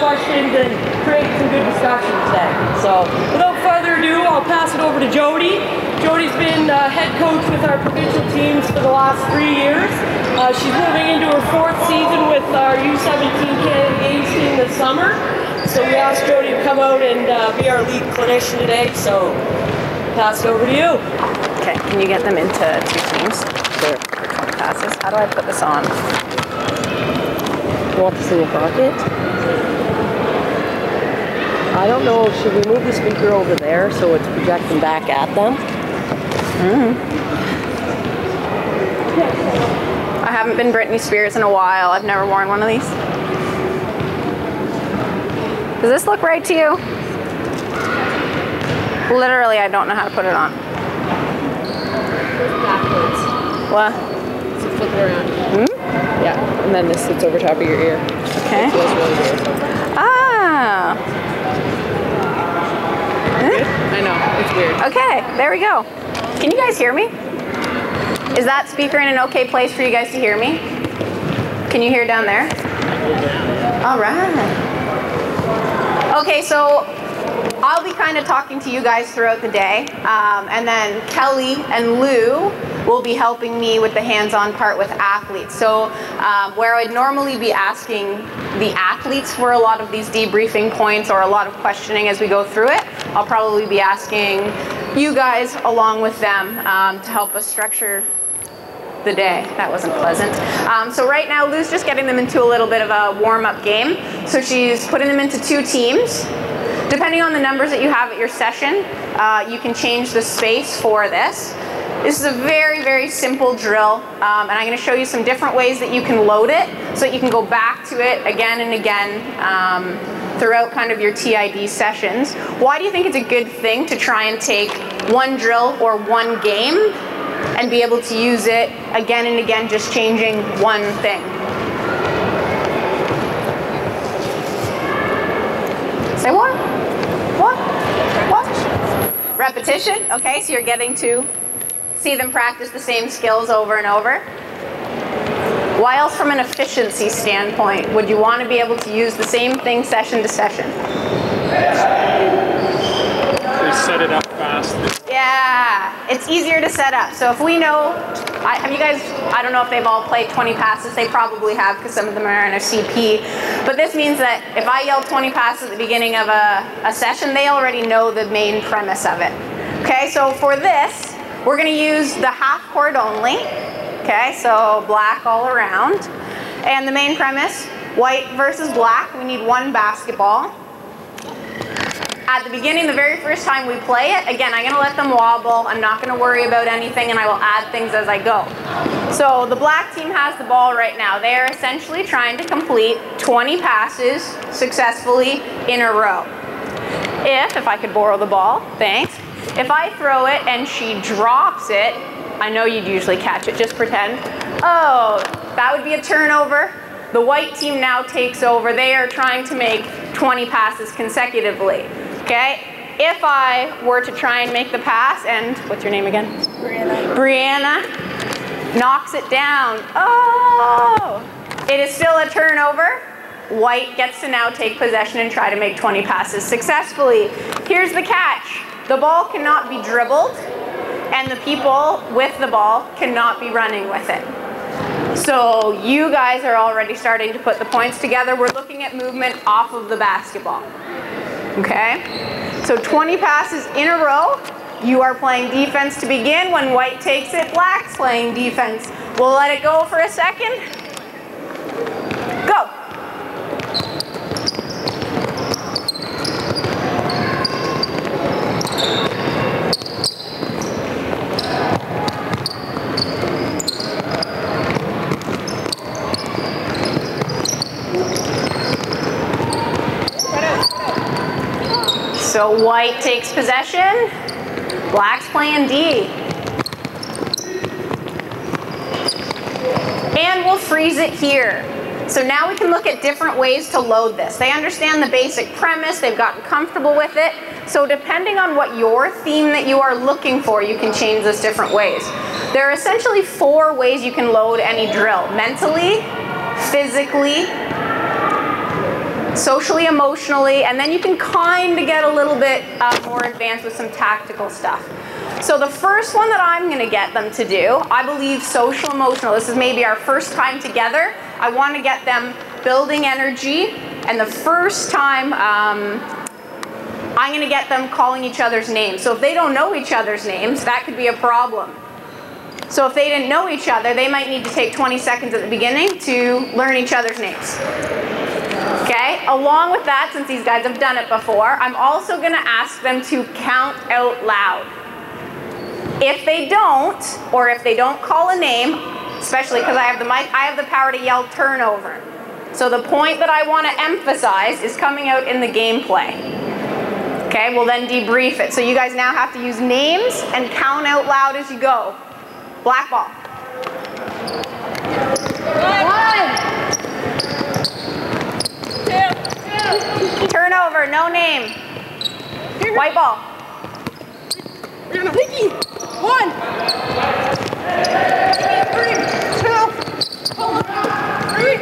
questions and create some good discussion today. So without further ado, I'll pass it over to Jody. Jody's been head coach with our provincial teams for the last 3 years. She's moving into her 4th season with our U17 Canada Games team this summer. So we asked Jody to come out and be our lead clinician today. So pass it over to you. Okay, can you get them into 2 teams for 20 passes? How do I put this on? You want this in your pocket? I don't know, should we move the speaker over there so it's projecting back at them? I haven't been Britney Spears in a while. I've never worn one of these. Does this look right to you? Literally, I don't know how to put it on. Backwards. What? So flip it around. Yeah, and then this sits over top of your ear. Okay. It feels really weird. Ah. I know, it's weird. Okay, there we go. Can you guys hear me? Is that speaker in an okay place for you guys to hear me? Can you hear down there? All right. Okay, so I'll be kind of talking to you guys throughout the day, and then Kelly and Lou will be helping me with the hands-on part with athletes. So where I'd normally be asking the athletes for a lot of these debriefing points or a lot of questioning as we go through it, I'll probably be asking you guys along with them to help us structure the day. That wasn't pleasant. So right now Lou's just getting them into a little bit of a warm-up game. So she's putting them into 2 teams. Depending on the numbers that you have at your session, you can change the space for this. This is a very, very simple drill, and I'm going to show you some different ways that you can load it so that you can go back to it again and again throughout kind of your TID sessions. Why do you think it's a good thing to try and take one drill or one game and be able to use it again and again, just changing one thing? Say what? What? What? Repetition. Okay, so you're getting to see them practice the same skills over and over. Why else from an efficiency standpoint would you want to be able to use the same thing session to session? They set it up fast. Yeah, it's easier to set up. So if we know, have you guys, I don't know if they've all played 20 passes, they probably have because some of them are in a CP, but this means that if I yell 20 passes at the beginning of a session, they already know the main premise of it. Okay, so for this, we're going to use the half court only. Okay, so black all around. And the main premise, white versus black, we need 1 basketball. At the beginning, the very first time we play it, again, I'm going to let them wobble. I'm not going to worry about anything, and I will add things as I go. So the black team has the ball right now. They are essentially trying to complete 20 passes successfully in a row. If I could borrow the ball, thanks. If I throw it and she drops it, I know you'd usually catch it, just pretend. Oh, that would be a turnover. The white team now takes over. They are trying to make 20 passes consecutively, okay? If I were to try and make the pass, and what's your name again? Brianna. Brianna knocks it down. Oh, it is still a turnover. White gets to now take possession and try to make 20 passes successfully. Here's the catch. The ball cannot be dribbled, and the people with the ball cannot be running with it. So you guys are already starting to put the points together. We're looking at movement off of the basketball. Okay? So 20 passes in a row. You are playing defense to begin. When white takes it, black's playing defense. We'll let it go for a second. Go. So white takes possession, black's playing D. And we'll freeze it here. So now we can look at different ways to load this. They understand the basic premise, they've gotten comfortable with it. So depending on what your theme that you are looking for, you can change this different ways. There are essentially 4 ways you can load any drill: mentally, physically, socially, emotionally, and then you can kind of get a little bit more advanced with some tactical stuff. So the first one that I'm going to get them to do, I believe social emotional. This is maybe our first time together. I want to get them building energy, and the first time I'm going to get them calling each other's names. So if they don't know each other's names, that could be a problem. So if they didn't know each other, they might need to take 20 seconds at the beginning to learn each other's names. Okay, along with that, since these guys have done it before, I'm also going to ask them to count out loud. If they don't, or if they don't call a name, especially because I have the mic, I have the power to yell turnover. So the point that I want to emphasize is coming out in the gameplay. Okay, we'll then debrief it. So you guys now have to use names and count out loud as you go. Black ball. 1. 2. Turnover, no name. White ball. Vicky. 1. 2. 3.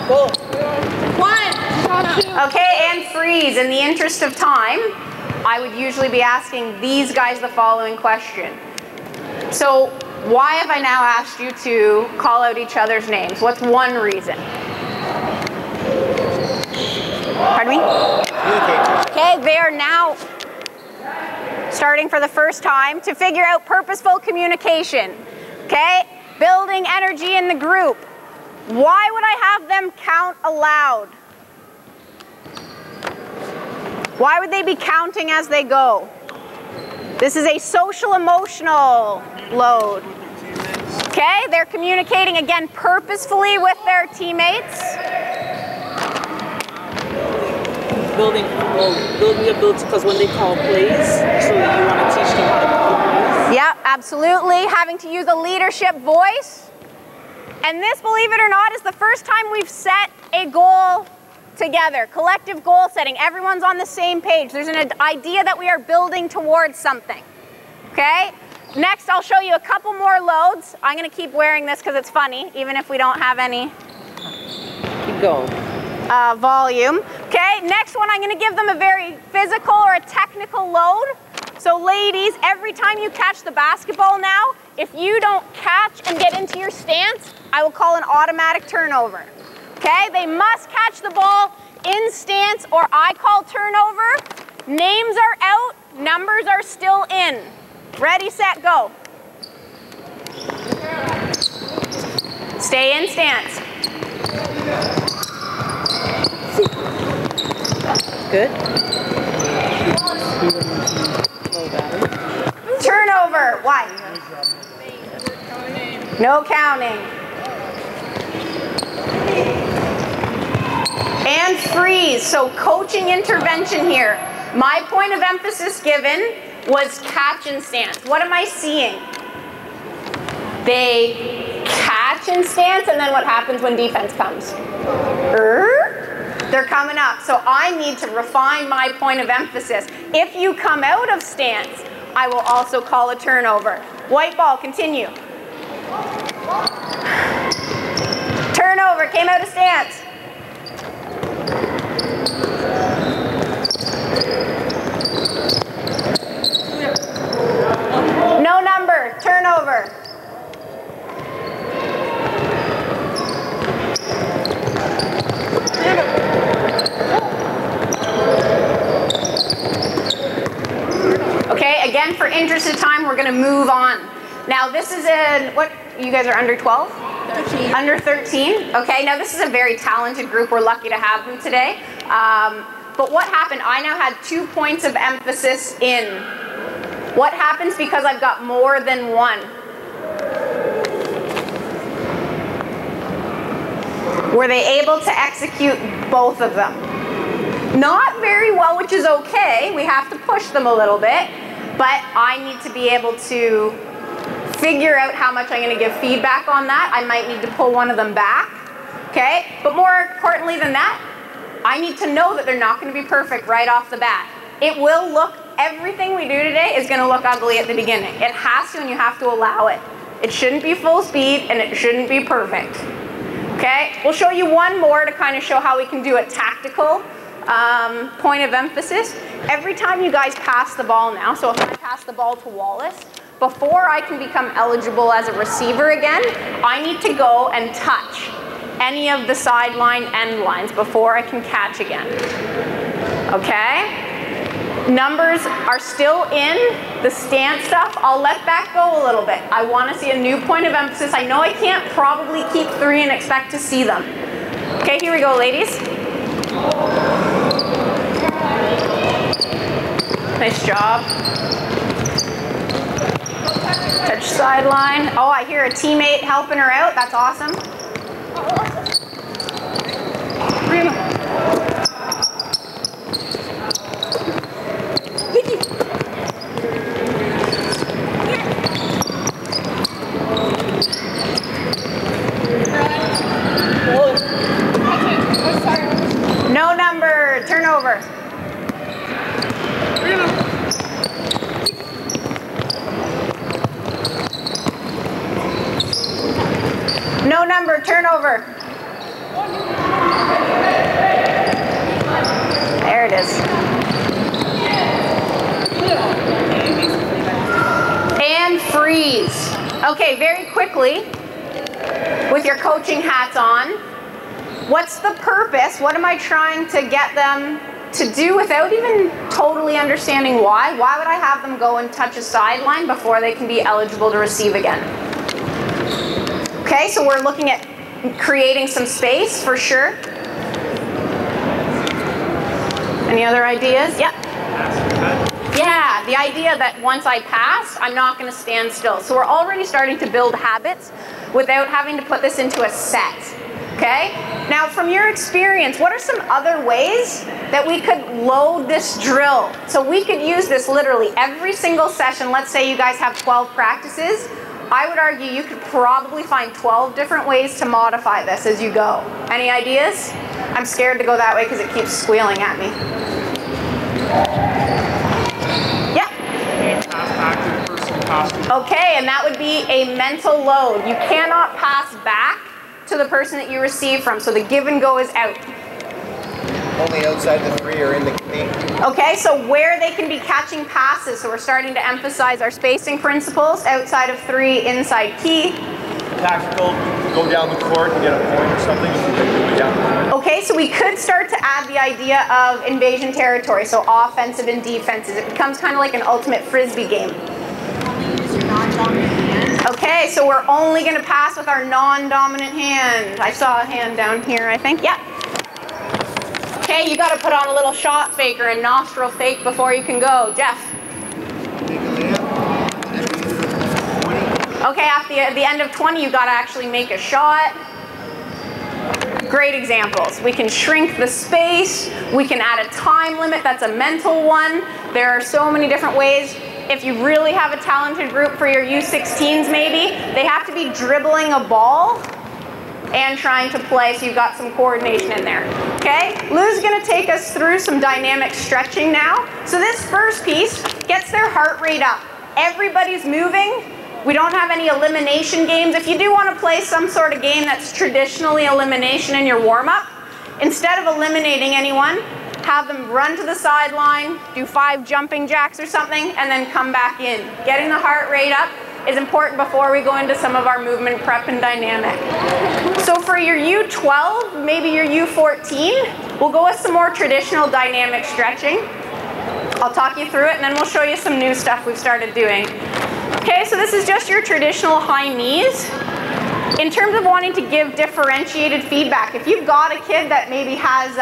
Goal. 1. Okay, and freeze. In the interest of time, I would usually be asking these guys the following question. So, why have I now asked you to call out each other's names? What's one reason? Pardon me? Okay, they are now starting for the first time to figure out purposeful communication. Okay, building energy in the group. Why would I have them count aloud? Why would they be counting as they go? This is a social emotional load. Okay, they're communicating again purposefully with their teammates. Building ability, because when they call plays, so you want to teach them how to call plays. Yeah, absolutely. Having to use a leadership voice. And this, believe it or not, is the first time we've set a goal together. Collective goal setting. Everyone's on the same page. There's an idea that we are building towards something. Okay? Next, I'll show you a couple more loads. I'm going to keep wearing this because it's funny, even if we don't have any Keep going. Volume. Okay, next one, I'm going to give them a very physical or a technical load. So ladies, every time you catch the basketball now, if you don't catch and get into your stance, I will call an automatic turnover. Okay, they must catch the ball in stance or I call turnover. Names are out, numbers are still in. Ready, set, go. Stay in stance. Good. Turnover. Why? No counting. And freeze. So coaching intervention here. My point of emphasis given was catch and stance. What am I seeing? They catch and stance, and then what happens when defense comes? They're coming up. So I need to refine my point of emphasis. If you come out of stance, I will also call a turnover. White ball, continue. Turnover, came out of stance. No number, turnover. Okay, again, for interest of time, we're going to move on. Now, this is what, you guys are under 12? 13. Under 13? Okay, now this is a very talented group. We're lucky to have them today. But what happened? I now had 2 points of emphasis in. What happens because I've got more than one? Were they able to execute both of them? Not very well, which is okay. We have to push them a little bit. But I need to be able to figure out how much I'm going to give feedback on that. I might need to pull one of them back. Okay? But more importantly than that, I need to know that they're not going to be perfect right off the bat. It will look, everything we do today is going to look ugly at the beginning. It has to, and you have to allow it. It shouldn't be full speed and it shouldn't be perfect. Okay, we'll show you one more to kind of show how we can do a tactical point of emphasis. Every time you guys pass the ball now, so if I pass the ball to Wallace, before I can become eligible as a receiver again, I need to go and touch any of the sideline end lines before I can catch again. Okay? Numbers are still in the stance stuff. I'll let that go a little bit. I want to see a new point of emphasis. I know I can't probably keep 3 and expect to see them. Okay, here we go, ladies. Nice job. Touch sideline. Oh, I hear a teammate helping her out. That's awesome. No number, turnover. No number, turnover. There it is. And freeze. Okay, very quickly, with your coaching hats on, what's the purpose? What am I trying to get them to do without even totally understanding why? Why would I have them go and touch a sideline before they can be eligible to receive again? Okay, so we're looking at creating some space for sure. Any other ideas? Yeah. Yeah, the idea that once I pass, I'm not going to stand still. So we're already starting to build habits without having to put this into a set. Okay? Now, from your experience, what are some other ways that we could load this drill? So we could use this literally every single session. Let's say you guys have 12 practices. I would argue you could probably find 12 different ways to modify this as you go. Any ideas? I'm scared to go that way because it keeps squealing at me. Yeah. Okay, and that would be a mental load. You cannot pass back to the person that you receive from, so the give and go is out. Only outside the 3 or in the key. Okay, so where they can be catching passes, so we're starting to emphasize our spacing principles, outside of 3, inside key. Tactical, go down the court and get a point or something. Okay, so we could start to add the idea of invasion territory, so offensive and defensive. It becomes kind of like an ultimate frisbee game. Okay, so we're only going to pass with our non-dominant hand. I saw a hand down here, I think. Yeah. Okay, you got to put on a little shot fake or a nostril fake before you can go. Jeff. Okay, at the end of 20, you got to actually make a shot. Great examples. We can shrink the space. We can add a time limit. That's a mental one. There are so many different ways. If you really have a talented group for your U16s maybe, they have to be dribbling a ball and trying to play, so you've got some coordination in there. Okay, Lou's gonna take us through some dynamic stretching now. So this first piece gets their heart rate up. Everybody's moving. We don't have any elimination games. If you do want to play some sort of game that's traditionally elimination in your warm-up, instead of eliminating anyone, have them run to the sideline, do 5 jumping jacks or something, and then come back in. Getting the heart rate up is important before we go into some of our movement prep and dynamic. So for your U12, maybe your U14, we'll go with some more traditional dynamic stretching. I'll talk you through it, and then we'll show you some new stuff we've started doing. Okay, so this is just your traditional high knees. In terms of wanting to give differentiated feedback, if you've got a kid that maybe has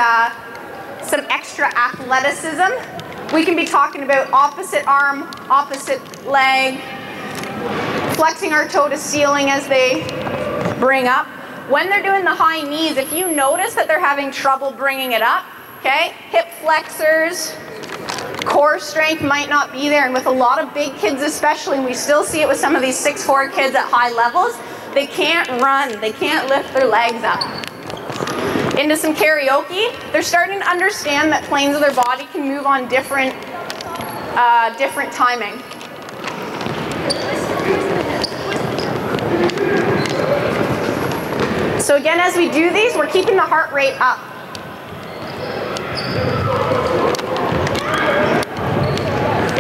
some extra athleticism, we can be talking about opposite arm, opposite leg, flexing our toe to ceiling as they bring up. When they're doing the high knees, if you notice that they're having trouble bringing it up, okay, hip flexors, core strength might not be there, and with a lot of big kids especially, and we still see it with some of these 6'4" kids at high levels, they can't run, they can't lift their legs up. Into some karaoke, they're starting to understand that planes of their body can move on different timing. Again, as we do these, we're keeping the heart rate up.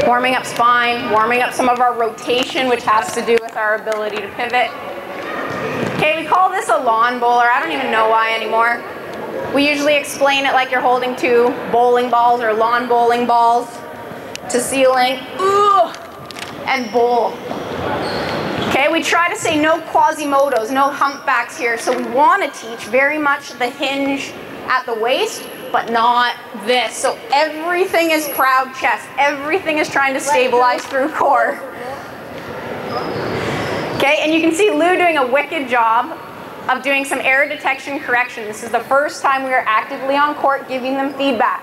Warming up spine, warming up some of our rotation, which has to do with our ability to pivot. Okay, we call this a lawn bowler. I don't even know why anymore. We usually explain it like you're holding two bowling balls or lawn bowling balls to ceiling. Ooh, and bowl. Okay, we try to say no Quasimodos, no humpbacks here. So we want to teach very much the hinge at the waist, but not this. So everything is proud chest. Everything is trying to stabilize through core. Okay, and you can see Lou doing a wicked job of doing some error detection correction. This is the first time we are actively on court giving them feedback.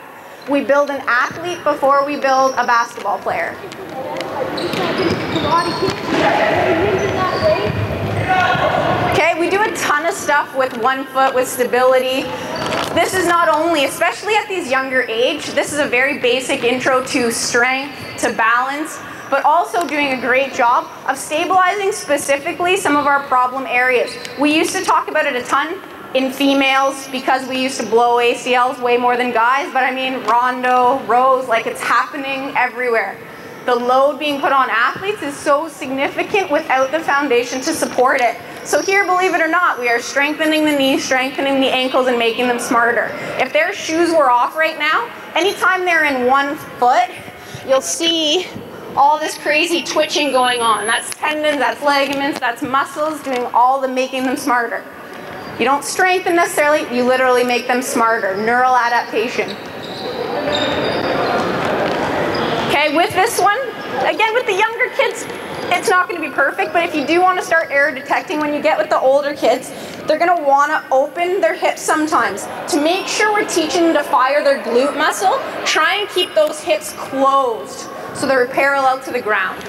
We build an athlete before we build a basketball player. Okay, we do a ton of stuff with 1 foot, with stability. This is not only, especially at these younger age, this is a very basic intro to strength, to balance, but also doing a great job of stabilizing specifically some of our problem areas. We used to talk about it a ton in females because we used to blow ACLs way more than guys, but I mean rondo, rows, like it's happening everywhere. The load being put on athletes is so significant without the foundation to support it. So here, believe it or not, we are strengthening the knees, strengthening the ankles, and making them smarter. If their shoes were off right now, anytime they're in 1 foot, you'll see all this crazy twitching going on. That's tendons, that's ligaments, that's muscles doing all the making them smarter. You don't strengthen necessarily, you literally make them smarter. Neural adaptation. Okay, with this one, again with the younger kids, it's not going to be perfect, but if you do want to start error detecting when you get with the older kids, they're going to want to open their hips sometimes. To make sure we're teaching them to fire their glute muscle, try and keep those hips closed so they're parallel to the ground.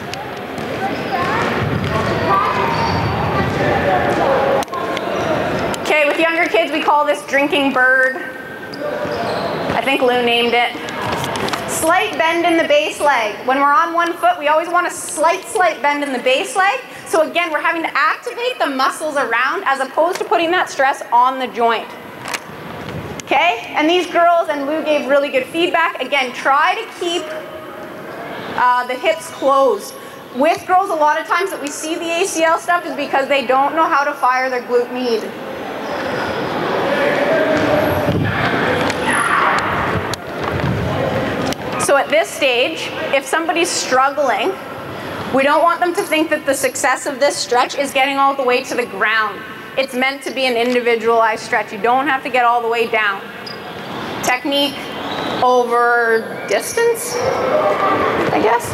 Okay, with younger kids, we call this drinking bird. I think Lou named it. Slight bend in the base leg. When we're on 1 foot, we always want a slight bend in the base leg. So again, we're having to activate the muscles around as opposed to putting that stress on the joint. Okay, and these girls, and Lou gave really good feedback, again, try to keep the hips closed. With girls, a lot of times that we see the ACL stuff is because they don't know how to fire their glute med. So at this stage, if somebody's struggling, we don't want them to think that the success of this stretch is getting all the way to the ground. It's meant to be an individualized stretch. You don't have to get all the way down. Technique over distance, I guess.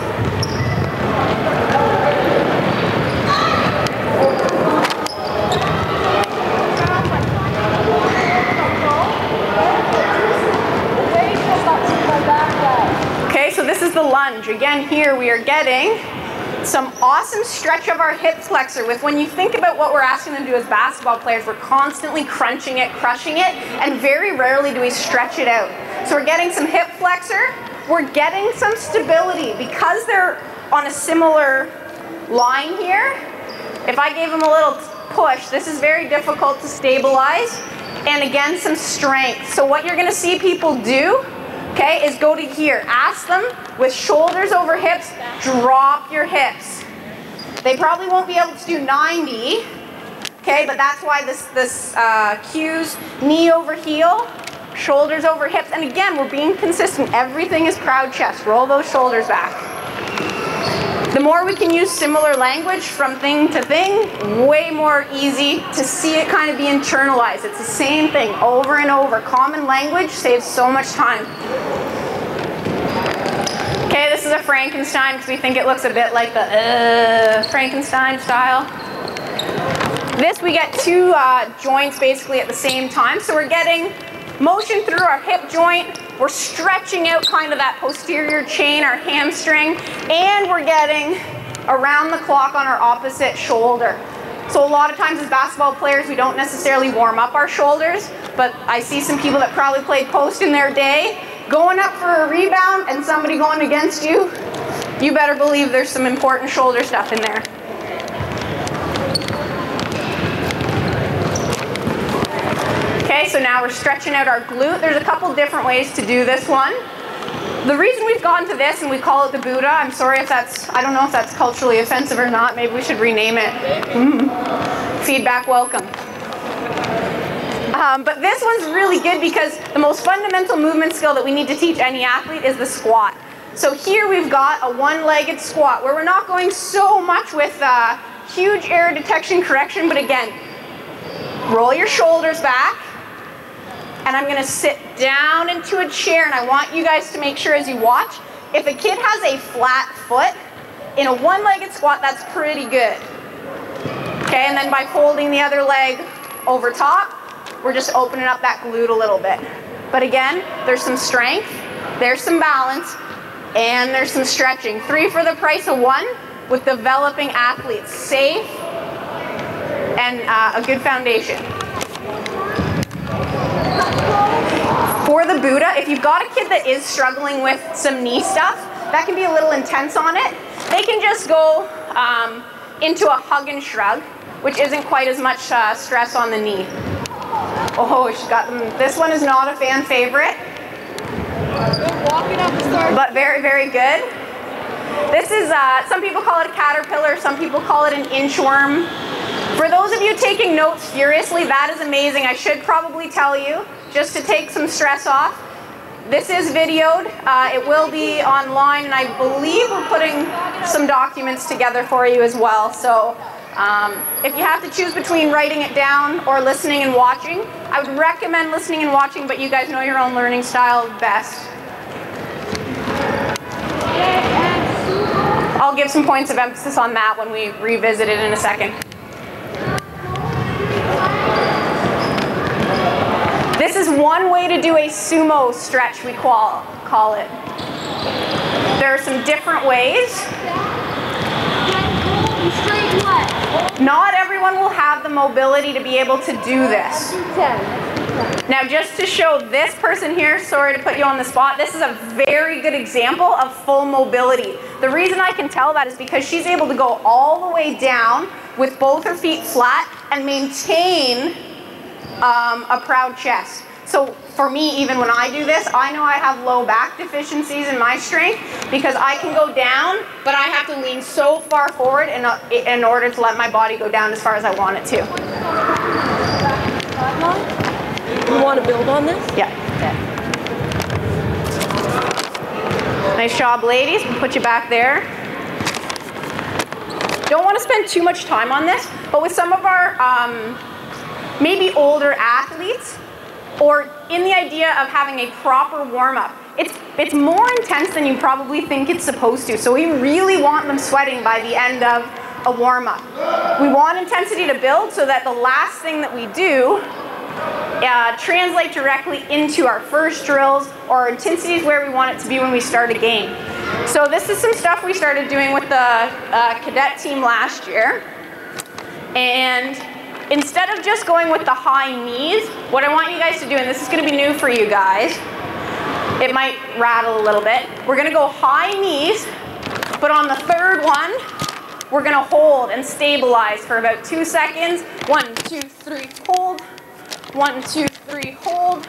Okay, so this is the lunge. Again, here we are getting some awesome stretch of our hip flexor with when you think about what we're asking them to do as basketball players, we're constantly crunching it, crushing it, and very rarely do we stretch it out. So we're getting some hip flexor, we're getting some stability. Because they're on a similar line here, if I gave them a little push, this is very difficult to stabilize, and again, some strength. So what you're gonna see people do, okay, is go to here. Ask them with shoulders over hips, drop your hips. They probably won't be able to do 90, okay, but that's why this cues knee over heel, shoulders over hips, and again, we're being consistent. Everything is proud chest. Roll those shoulders back. The more we can use similar language from thing to thing, way more easy to see it kind of be internalized. It's the same thing over and over. Common language saves so much time. Okay, this is a Frankenstein because we think it looks a bit like the Frankenstein style. This, we get two joints basically at the same time. So we're getting motion through our hip joint. We're stretching out kind of that posterior chain, our hamstring, and we're getting around the clock on our opposite shoulder. So a lot of times as basketball players, we don't necessarily warm up our shoulders, but I see some people that probably played post in their day, going up for a rebound and somebody going against you. You better believe there's some important shoulder stuff in there. so now we're stretching out our glute. There's a couple different ways to do this one. The reason we've gone to this and we call it the Buddha, I'm sorry if that's, I don't know if that's culturally offensive or not, maybe we should rename it. Feedback welcome. But this one's really good because the most fundamental movement skill that we need to teach any athlete is the squat. So here we've got a one-legged squat where we're not going so much with huge error detection correction, but again, roll your shoulders back, and I'm gonna sit down into a chair, and I want you guys to make sure as you watch, if a kid has a flat foot, in a one-legged squat, that's pretty good. Okay, and then by folding the other leg over top, we're just opening up that glute a little bit. But again, there's some strength, there's some balance, and there's some stretching. 3 for the price of 1 with developing athletes. Safe and a good foundation. For the Buddha, if you've got a kid that is struggling with some knee stuff, that can be a little intense on it, they can just go into a hug and shrug, which isn't quite as much stress on the knee. Oh, she's got them. This one is not a fan favorite, but very, very good. This is, some people call it a caterpillar, some people call it an inchworm. For those of you taking notes furiously, that is amazing. I should probably tell you, just to take some stress off. This is videoed. It will be online, and I believe we're putting some documents together for you as well. So if you have to choose between writing it down or listening and watching, I would recommend listening and watching, but you guys know your own learning style best. I'll give some points of emphasis on that when we revisit it in a second. This is one way to do a sumo stretch, we call it. There are some different ways. Not everyone will have the mobility to be able to do this. Now, just to show this person here, sorry to put you on the spot, this is a very good example of full mobility. The reason I can tell that is because she's able to go all the way down with both her feet flat and maintain a proud chest. So for me, even when I do this, I know I have low back deficiencies in my strength because I can go down, but I have to lean so far forward in order to let my body go down as far as I want it to. You want to build on this? Yeah. Nice job, ladies. We'll put you back there. Don't want to spend too much time on this, but with some of our maybe older athletes, or in the idea of having a proper warm-up, it's more intense than you probably think it's supposed to. So we really want them sweating by the end of a warm-up. We want intensity to build so that the last thing that we do translate directly into our first drills, or our intensity is where we want it to be when we start a game. So this is some stuff we started doing with the cadet team last year. And instead of just going with the high knees, what I want you guys to do, and this is going to be new for you guys, it might rattle a little bit. We're going to go high knees, but on the third one, we're going to hold and stabilize for about 2 seconds. 1, 2, 3, hold. 1, 2, 3, hold.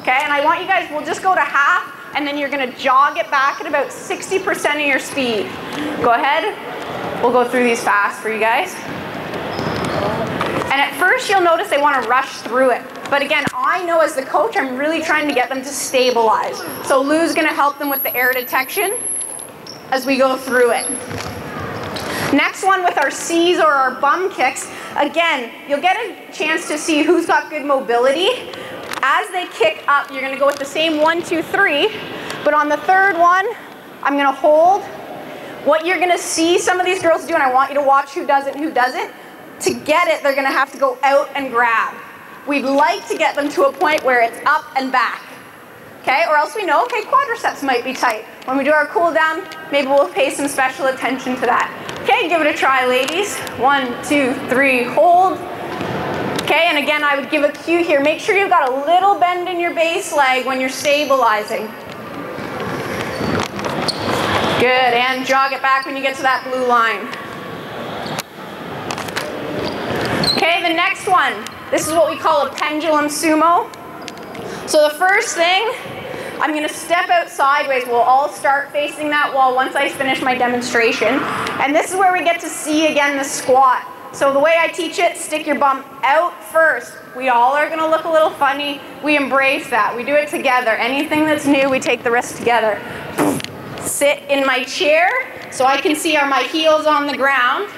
Okay, and I want you guys, we'll just go to half, and then you're going to jog it back at about 60% of your speed. Go ahead. We'll go through these fast for you guys. And at first you'll notice they want to rush through it. But again, I know as the coach, I'm really trying to get them to stabilize. So Lou's going to help them with the air detection as we go through it. Next one with our C's or our bum kicks. Again, you'll get a chance to see who's got good mobility. As they kick up, you're going to go with the same 1, 2, 3. But on the third one, I'm going to hold. What you're going to see some of these girls do, and I want you to watch who does it and who doesn't, to get it, they're going to have to go out and grab. We'd like to get them to a point where it's up and back. Okay, or else we know, okay, quadriceps might be tight. When we do our cool down, maybe we'll pay some special attention to that. Okay, give it a try, ladies. 1, 2, 3, hold. Okay, and again, I would give a cue here. Make sure you've got a little bend in your base leg when you're stabilizing. Good, and jog it back when you get to that blue line. Okay, Okay, the next one. This is what we call a pendulum sumo. So the first thing, I'm gonna step out sideways. We'll all start facing that wall once I finish my demonstration. And this is where we get to see again the squat. So the way I teach it, stick your bum out first. We all are gonna look a little funny. We embrace that. We do it together. Anything that's new, we take the risk together. Sit in my chair so I can see are my heels on the ground.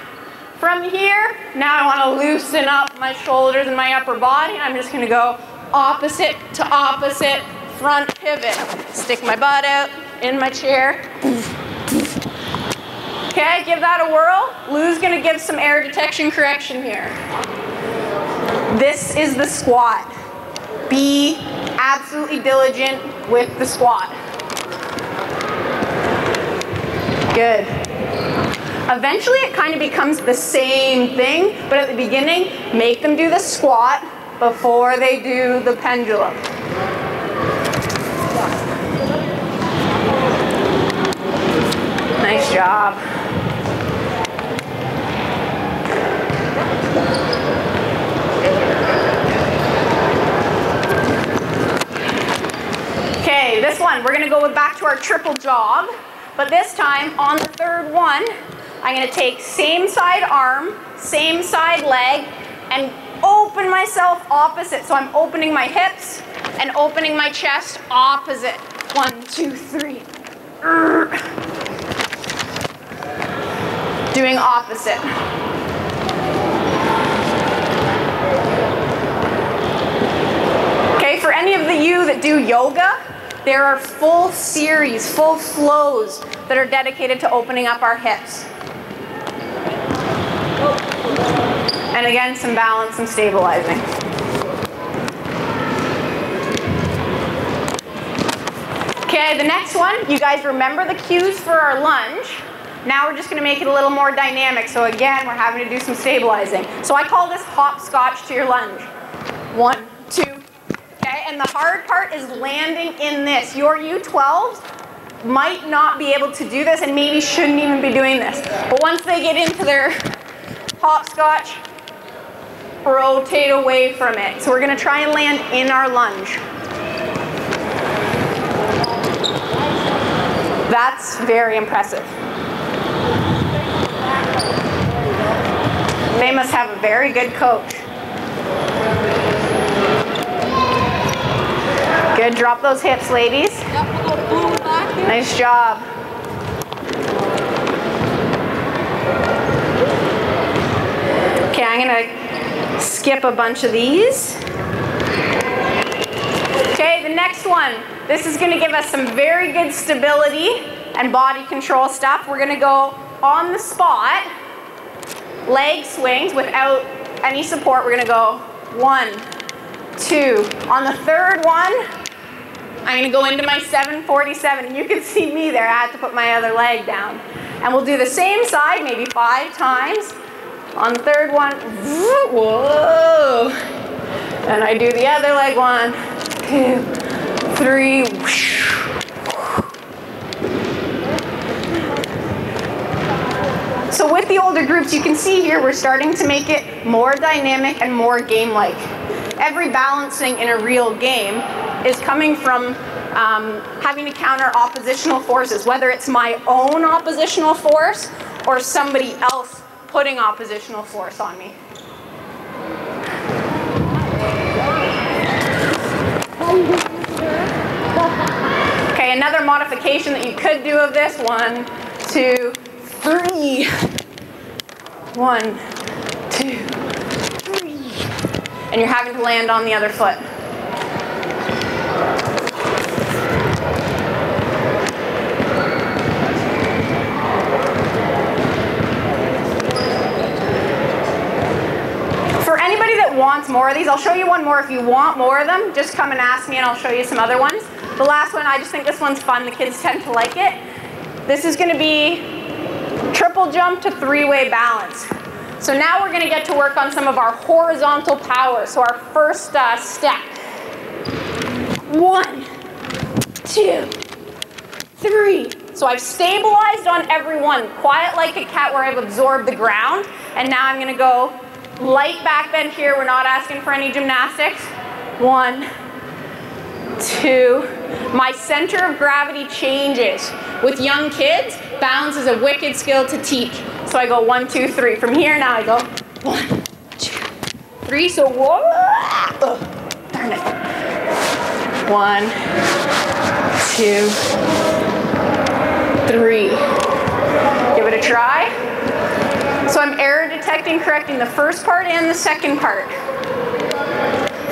From here, now I wanna loosen up my shoulders and my upper body. I'm just gonna go opposite to opposite, front pivot. Stick my butt out in my chair. Okay, give that a whirl. Lou's gonna give some air detection correction here. This is the squat. Be absolutely diligent with the squat. Good. Eventually it kind of becomes the same thing, but at the beginning, make them do the squat before they do the pendulum. Nice job. Okay, this one, we're gonna go back to our triple jog, but this time on the third one, I'm gonna take same side arm, same side leg, and open myself opposite. So I'm opening my hips and opening my chest opposite. 1, 2, 3. Doing opposite. Okay, for any of you that do yoga, there are full series, full flows that are dedicated to opening up our hips. And again, some balance and stabilizing. Okay, the next one, you guys remember the cues for our lunge. Now we're just gonna make it a little more dynamic. So again, we're having to do some stabilizing. So I call this hopscotch to your lunge. 1, 2, okay? And the hard part is landing in this. Your U12s might not be able to do this and maybe shouldn't even be doing this. But once they get into their hopscotch, rotate away from it. So we're gonna try and land in our lunge. That's very impressive. They must have a very good coach. Good, drop those hips, ladies. Nice job. Okay, I'm gonna skip a bunch of these. Okay, the next one. This is gonna give us some very good stability and body control stuff. We're gonna go on the spot, leg swings without any support. We're gonna go 1, 2. On the third one, I'm gonna go into my 747. You can see me there, I had to put my other leg down. And we'll do the same side, maybe 5 times. On the third one, whoa. And I do the other leg, 1, 2, 3. So with the older groups, you can see here, we're starting to make it more dynamic and more game-like. Every balancing in a real game is coming from having to counter oppositional forces, whether it's my own oppositional force or somebody else putting oppositional force on me. Okay, another modification that you could do of this, 1, 2, 3. 1, 2, 3. And you're having to land on the other foot. For anybody that wants more of these, I'll show you one more. If you want more of them, just come and ask me and I'll show you some other ones. The last one, I just think this one's fun. The kids tend to like it. This is going to be triple jump to 3-way balance. So now we're going to get to work on some of our horizontal power. So our first step. 1, 2, 3. So I've stabilized on every one. Quiet like a cat where I've absorbed the ground. And now I'm going to go Light back bend here. We're not asking for any gymnastics. 1, 2. My center of gravity changes. With young kids, balance is a wicked skill to teach. So I go 1, 2, 3. From here now I go 1, 2, 3. So whoa, darn it. 1, 2, 3. Give it a try. So I'm error detecting, correcting the first part and the second part.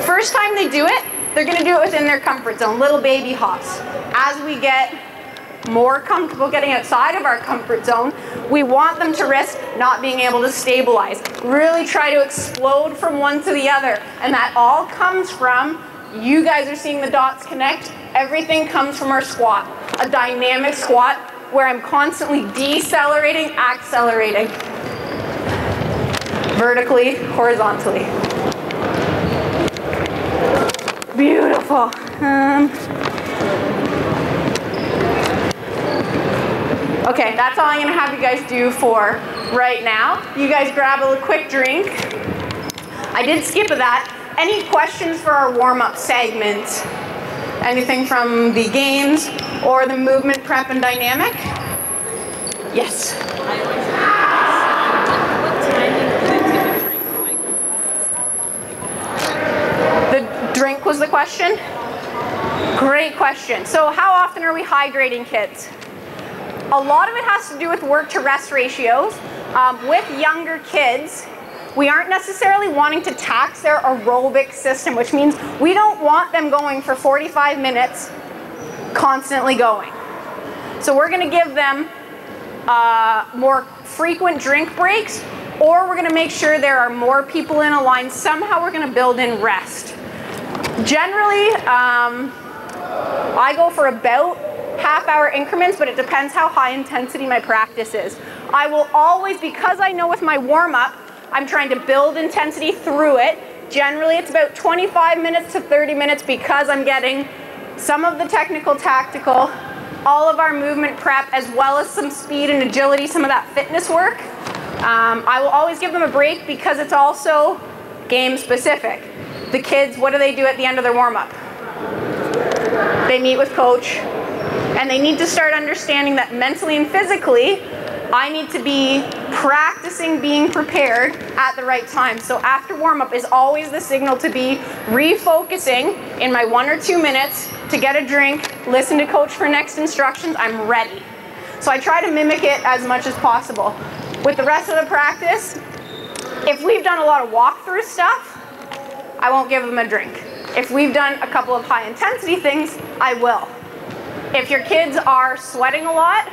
First time they do it, they're going to do it within their comfort zone, little baby hops. As we get more comfortable getting outside of our comfort zone, we want them to risk not being able to stabilize. Really try to explode from one to the other. And that all comes from, you guys are seeing the dots connect, everything comes from our squat. A dynamic squat where I'm constantly decelerating, accelerating. Vertically, horizontally. Beautiful. Okay, that's all I'm gonna have you guys do for right now. You guys grab a quick drink. I did skip that. Any questions for our warm-up segment? Anything from the games or the movement prep and dynamic? Yes. Drink was the question? Great question. So how often are we hydrating kids? A lot of it has to do with work to rest ratios. With younger kids, we aren't necessarily wanting to tax their aerobic system, which means we don't want them going for 45 minutes constantly going. So we're going to give them more frequent drink breaks, or we're going to make sure there are more people in a line. Somehow we're going to build in rest. Generally, I go for about half-hour increments, but it depends how high intensity my practice is. I will always, because I know with my warm-up, I'm trying to build intensity through it. Generally, it's about 25 minutes to 30 minutes because I'm getting some of the technical, tactical, all of our movement prep, as well as some speed and agility, some of that fitness work. I will always give them a break because it's also game-specific. The kids, what do they do at the end of their warm-up? They meet with coach, and they need to start understanding that mentally and physically, I need to be practicing being prepared at the right time. So after warm-up is always the signal to be refocusing in my 1 or 2 minutes to get a drink, listen to coach for next instructions, I'm ready. So I try to mimic it as much as possible. With the rest of the practice, if we've done a lot of walkthrough stuff, I won't give them a drink. If we've done a couple of high intensity things, I will. If your kids are sweating a lot,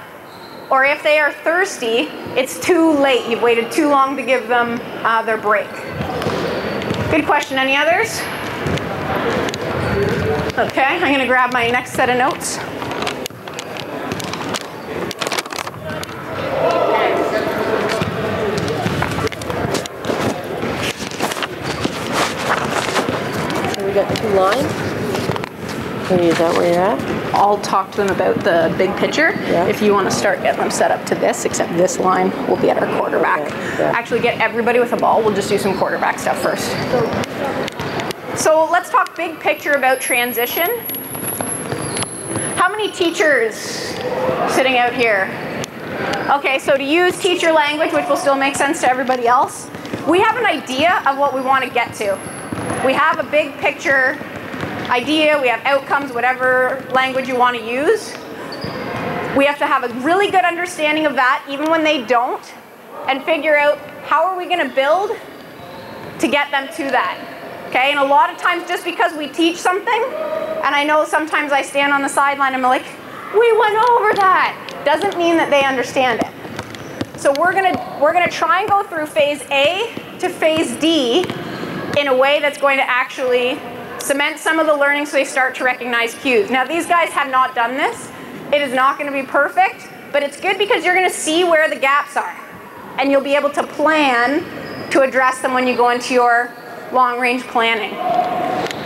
or if they are thirsty, it's too late. You've waited too long to give them their break. Good question, any others? Okay, I'm gonna grab my next set of notes. Got the line. Is that where you're at? I'll talk to them about the big picture. Yeah. If you want to start getting them set up to this, except this line will be at our quarterback. Okay. Yeah. Actually get everybody with a ball. We'll just do some quarterback stuff first. So let's talk big picture about transition. How many teachers sitting out here? Okay, so to use teacher language, which will still make sense to everybody else, we have an idea of what we want to get to. We have a big picture idea, we have outcomes, whatever language you want to use. We have to have a really good understanding of that, even when they don't, and figure out how are we going to build to get them to that. Okay, and a lot of times just because we teach something, and I know sometimes I stand on the sideline and I'm like, we went over that, doesn't mean that they understand it. So we're gonna try and go through phase A to phase D in a way that's going to actually cement some of the learning so they start to recognize cues. Now these guys have not done this. It is not going to be perfect, but it's good because you're going to see where the gaps are. And you'll be able to plan to address them when you go into your long-range planning.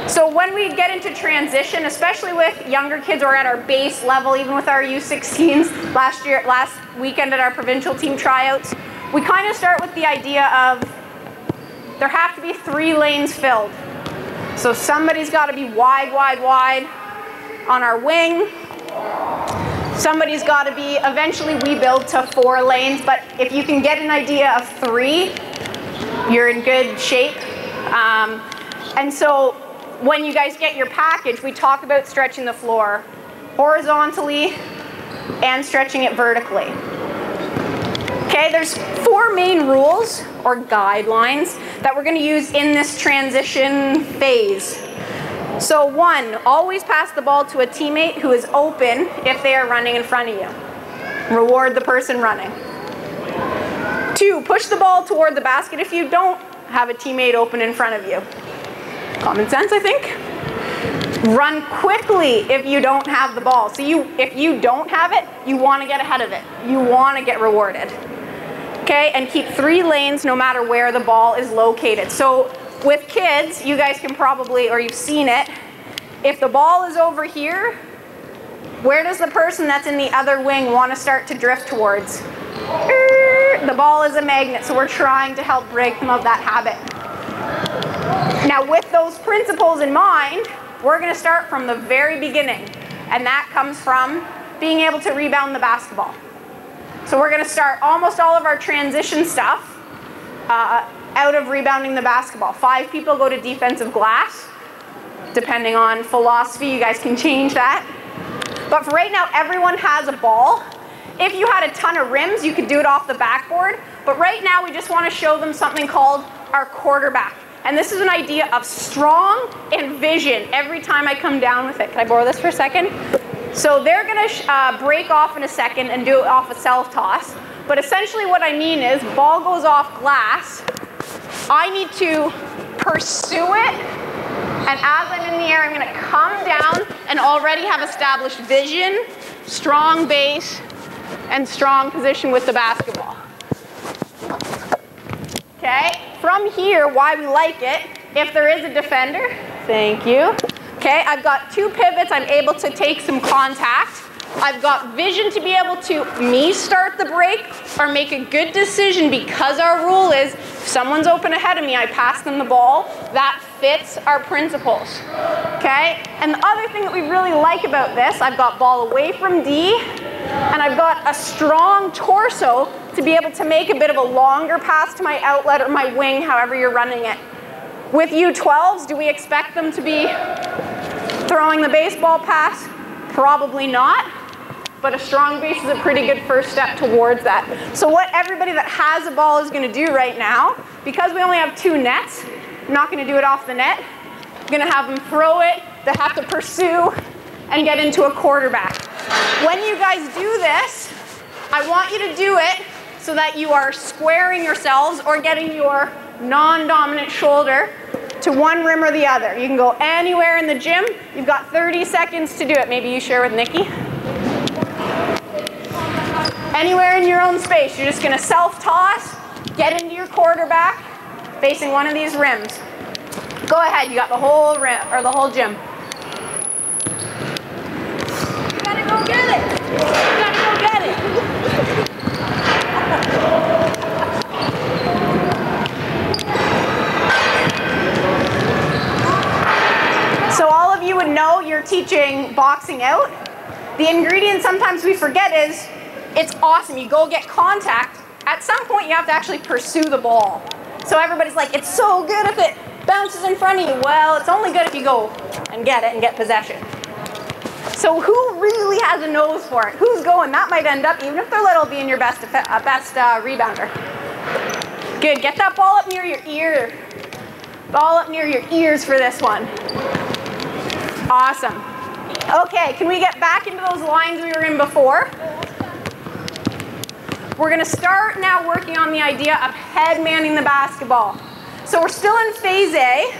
So when we get into transition, especially with younger kids or at our base level, even with our U16s last weekend at our provincial team tryouts, we kind of start with the idea of there have to be 3 lanes filled. So somebody's got to be wide, wide, wide on our wing. Somebody's got to be, eventually we build to 4 lanes, but if you can get an idea of 3, you're in good shape. And so when you guys get your package, we talk about stretching the floor horizontally and stretching it vertically. Okay, there's 4 main rules or guidelines that we're going to use in this transition phase. So 1, always pass the ball to a teammate who is open if they are running in front of you. Reward the person running. 2, push the ball toward the basket if you don't have a teammate open in front of you. Common sense, I think. Run quickly if you don't have the ball. So if you don't have it, you want to get ahead of it. You want to get rewarded. Okay, and keep 3 lanes no matter where the ball is located. So with kids, you guys can probably, or you've seen it, if the ball is over here, where does the person that's in the other wing want to start to drift towards? The ball is a magnet, so we're trying to help break them of that habit. Now with those principles in mind, we're going to start from the very beginning, and that comes from being able to rebound the basketball. So we're going to start almost all of our transition stuff out of rebounding the basketball. 5 people go to defensive glass. Depending on philosophy, you guys can change that. But for right now, everyone has a ball. If you had a ton of rims, you could do it off the backboard. But right now, we just want to show them something called our quarterback. And this is an idea of strong and vision every time I come down with it. Can I borrow this for a second? So they're going to break off in a second and do it off a self-toss. But essentially what I mean is ball goes off glass. I need to pursue it. And as I'm in the air, I'm going to come down and already have established vision, strong base, and strong position with the basketball. Okay, from here, why we like it, if there is a defender, thank you. Okay, I've got 2 pivots, I'm able to take some contact. I've got vision to be able to start the break or make a good decision, because our rule is if someone's open ahead of me, I pass them the ball. That fits our principles. Okay, and the other thing that we really like about this, I've got ball away from D, and I've got a strong torso to be able to make a bit of a longer pass to my outlet or my wing, however you're running it. With U12s, do we expect them to be throwing the baseball pass? Probably not, but a strong base is a pretty good first step towards that. So what everybody that has a ball is going to do right now, because we only have 2 nets, I'm not going to do it off the net. I'm going to have them throw it, they have to pursue, and get into a quarterback. When you guys do this, I want you to do it so that you are squaring yourselves or getting your non-dominant shoulder to one rim or the other. You can go anywhere in the gym. You've got 30 seconds to do it. Maybe you share with Nikki. Anywhere in your own space. You're just going to self-toss, get into your quarterback, facing one of these rims. Go ahead. You got the whole rim or the whole gym. You gotta go get it. You gotta go get it. So all of you would know you're teaching boxing out. The ingredient sometimes we forget is it's awesome. You go get contact. At some point you have to actually pursue the ball. So everybody's like, it's so good if it bounces in front of you. Well, it's only good if you go and get it and get possession. So who really has a nose for it? Who's going? That might end up, even if they're little, being your best rebounder. Good. Get that ball up near your ear. Ball up near your ears for this one. Awesome. Okay, can we get back into those lines we were in before? We're going to start now working on the idea of head manning the basketball. So we're still in phase A.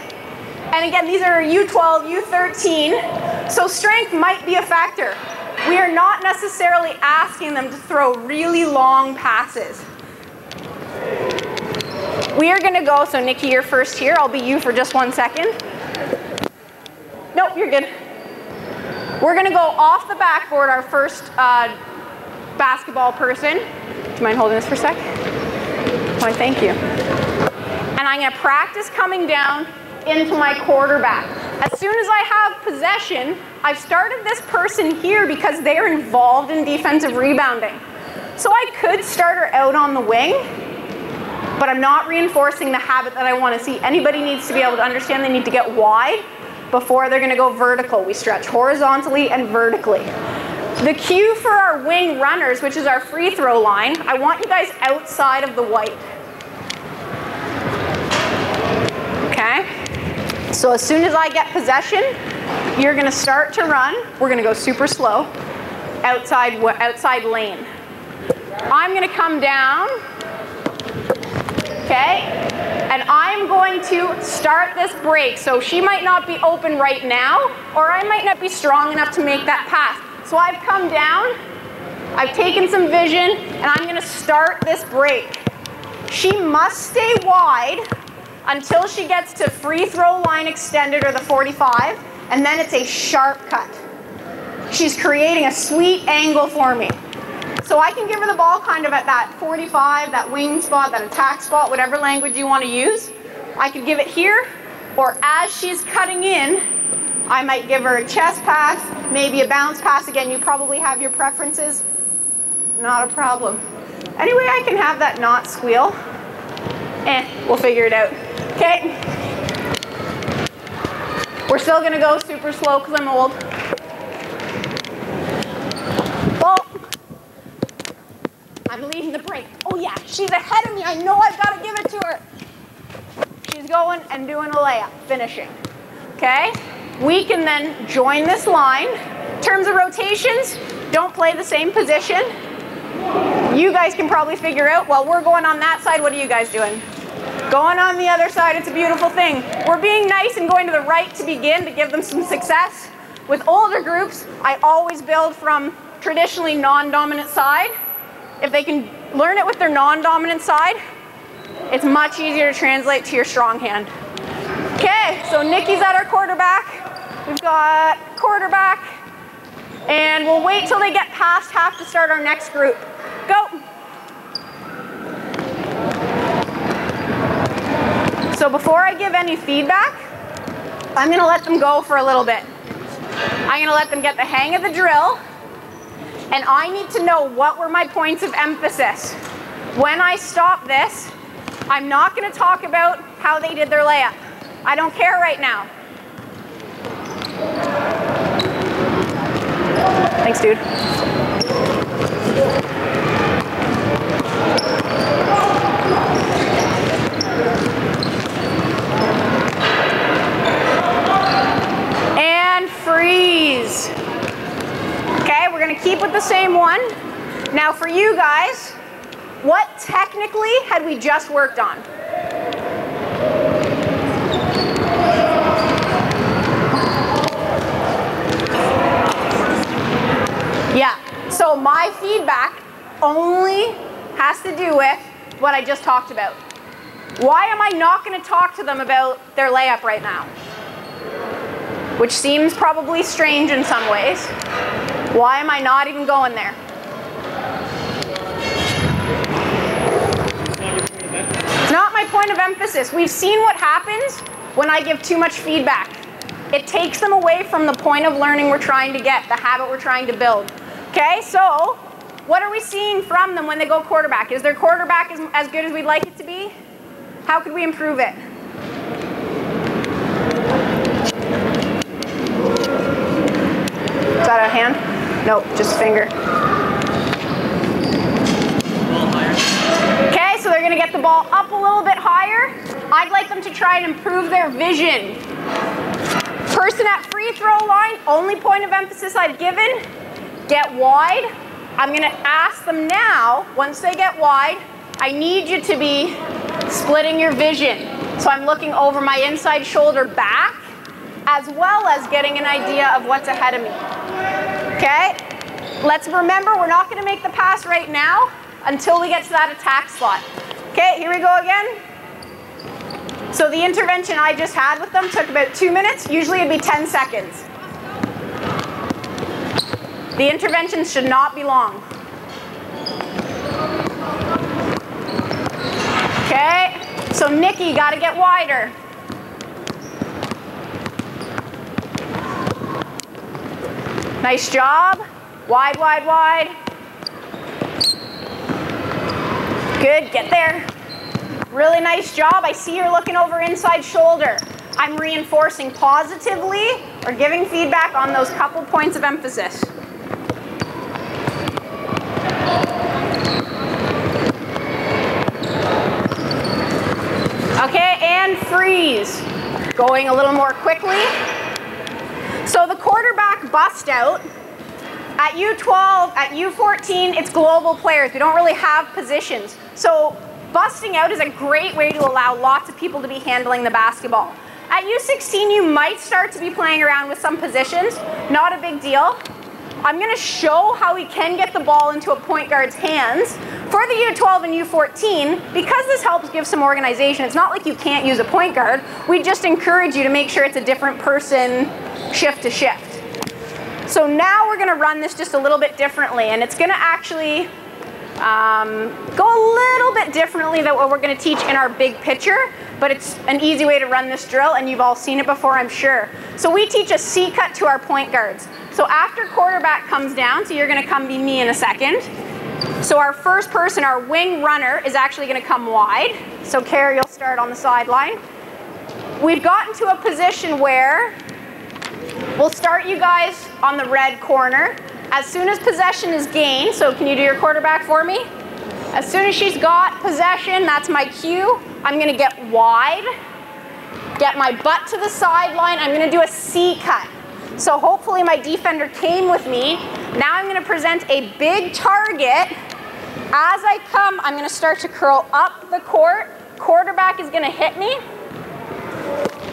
And again, these are U12, U13. So strength might be a factor. We are not necessarily asking them to throw really long passes. We are going to go, so Nikki, you're first here. I'll be you for just 1 second. Nope, you're good. We're going to go off the backboard, our first basketball person. Do you mind holding this for a sec? Why, thank you. and I'm gonna practice coming down into my quarterback. As soon as I have possession, I've started this person here because they are involved in defensive rebounding. So I could start her out on the wing, but I'm not reinforcing the habit that I want to see. Anybody needs to be able to understand they need to get wide before they're gonna go vertical. We stretch horizontally and vertically. The cue for our wing runners, which is our free throw line, I want you guys outside of the white. Okay? So as soon as I get possession, you're gonna start to run. We're gonna go super slow, outside lane. I'm gonna come down, okay? And I'm going to start this break. So she might not be open right now, or I might not be strong enough to make that pass. So I've come down, I've taken some vision, and I'm gonna start this break. She must stay wide until she gets to free throw line extended or the 45, and then it's a sharp cut. She's creating a sweet angle for me. So I can give her the ball kind of at that 45, that wing spot, that attack spot, whatever language you want to use. I could give it here, or as she's cutting in, I might give her a chest pass, maybe a bounce pass. Again, you probably have your preferences. Not a problem. Anyway, I can have that not squeal. We'll figure it out. Okay? We're still going to go super slow because I'm old. Ball. I'm leading the break. Oh yeah, she's ahead of me. I know I've got to give it to her. She's going and doing a layup, finishing. Okay? We can then join this line. In terms of rotations, don't play the same position. You guys can probably figure out, while we're going on that side, what are you guys doing? Going on the other side, it's a beautiful thing. We're being nice and going to the right to begin to give them some success. With older groups, I always build from traditionally non-dominant side. If they can learn it with their non-dominant side, it's much easier to translate to your strong hand. Okay, so Nikki's at our quarterback. We've got quarterback, and we'll wait till they get past half to start our next group. Go. So before I give any feedback, I'm gonna let them go for a little bit. I'm gonna let them get the hang of the drill, and I need to know what were my points of emphasis. When I stop this, I'm not gonna talk about how they did their layup. I don't care right now. Thanks, dude. And freeze. Okay, we're gonna keep with the same one. Now for you guys, what technically had we just worked on? Yeah, so my feedback only has to do with what I just talked about. Why am I not going to talk to them about their layup right now? Which seems probably strange in some ways. Why am I not even going there? It's not my point of emphasis. We've seen what happens when I give too much feedback. It takes them away from the point of learning we're trying to get, the habit we're trying to build. Okay, so what are we seeing from them when they go quarterback? Is their quarterback as good as we'd like it to be? How could we improve it? Is that a hand? No, just a finger. Okay, so they're going to get the ball up a little bit higher. I'd like them to try and improve their vision. Person at free throw line, only point of emphasis I've given, get wide. I'm going to ask them now, once they get wide, I need you to be splitting your vision. So I'm looking over my inside shoulder back, as well as getting an idea of what's ahead of me. Okay? Let's remember, we're not going to make the pass right now until we get to that attack slot. Okay, here we go again. So the intervention I just had with them took about 2 minutes. Usually it'd be 10 seconds. The interventions should not be long. Okay, So Nikki, gotta get wider. Nice job. Wide, wide, wide. Good, get there. Really nice job. I see you're looking over inside shoulder. I'm reinforcing positively or giving feedback on those couple points of emphasis. Okay, and freeze. Going a little more quickly. So the quarterback bust out. At U12, at U14, it's global players. We don't really have positions. So busting out is a great way to allow lots of people to be handling the basketball. At U16, you might start to be playing around with some positions. Not a big deal. I'm going to show how we can get the ball into a point guard's hands. For the U12 and U14, because this helps give some organization, it's not like you can't use a point guard. We just encourage you to make sure it's a different person shift to shift. So now we're going to run this just a little bit differently, and it's going to actually go a little bit differently than what we're going to teach in our big picture, but it's an easy way to run this drill, and you've all seen it before, I'm sure. So we teach a C cut to our point guards. So after quarterback comes down, so you're going to come be me in a second. So our first person, our wing runner, is actually going to come wide. So Carrie, you'll start on the sideline. We've gotten to a position where we'll start you guys on the red corner. As soon as possession is gained, so can you do your quarterback for me? As soon as she's got possession, that's my cue. I'm going to get wide, get my butt to the sideline. I'm going to do a C cut. So hopefully my defender came with me. Now I'm going to present a big target. As I come, I'm going to start to curl up the court. Quarterback is going to hit me.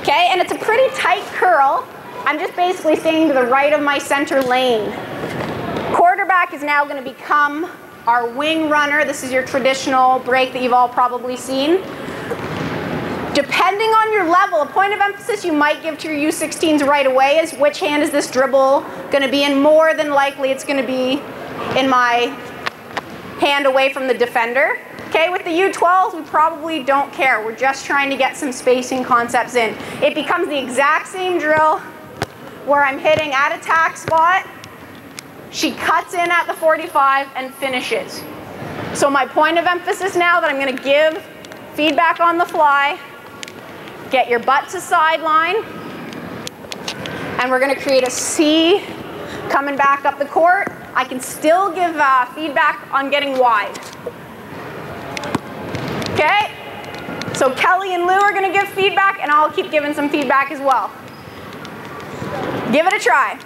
Okay, and it's a pretty tight curl. I'm just basically staying to the right of my center lane. Quarterback is now going to become our wing runner. This is your traditional break that you've all probably seen. Depending on your level, a point of emphasis you might give to your U16s right away is which hand is this dribble going to be in. More than likely it's going to be in my hand away from the defender. Okay, with the U12s, we probably don't care. We're just trying to get some spacing concepts in. It becomes the exact same drill where I'm hitting at attack spot. She cuts in at the 45 and finishes. So my point of emphasis now that I'm going to give feedback on the fly, get your butt to sideline, and we're going to create a C coming back up the court. I can still give feedback on getting wide. Okay? So Kelly and Lou are going to give feedback, and I'll keep giving some feedback as well. Give it a try.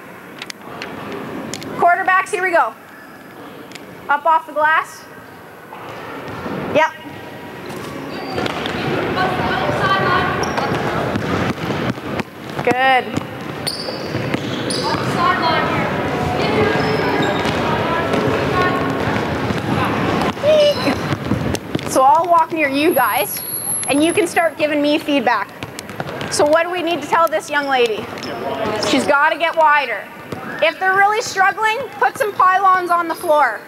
Quarterbacks, here we go. Up off the glass. Yep. Good. So I'll walk near you guys, and you can start giving me feedback. So what do we need to tell this young lady? She's got to get wider. If they're really struggling, put some pylons on the floor.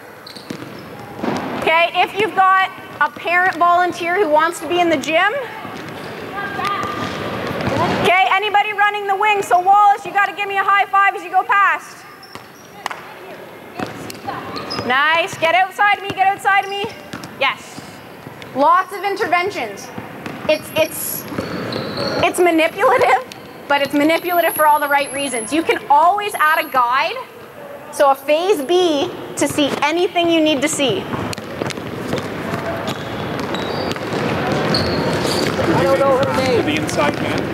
Okay, if you've got a parent volunteer who wants to be in the gym. Okay, anybody running the wing? So Wallace, you got to give me a high five as you go past. Nice, get outside me, get outside me. Yes, lots of interventions. It's manipulative, but it's manipulative for all the right reasons. You can always add a guide, so a phase B to see anything you need to see. I don't know her name. The inside man.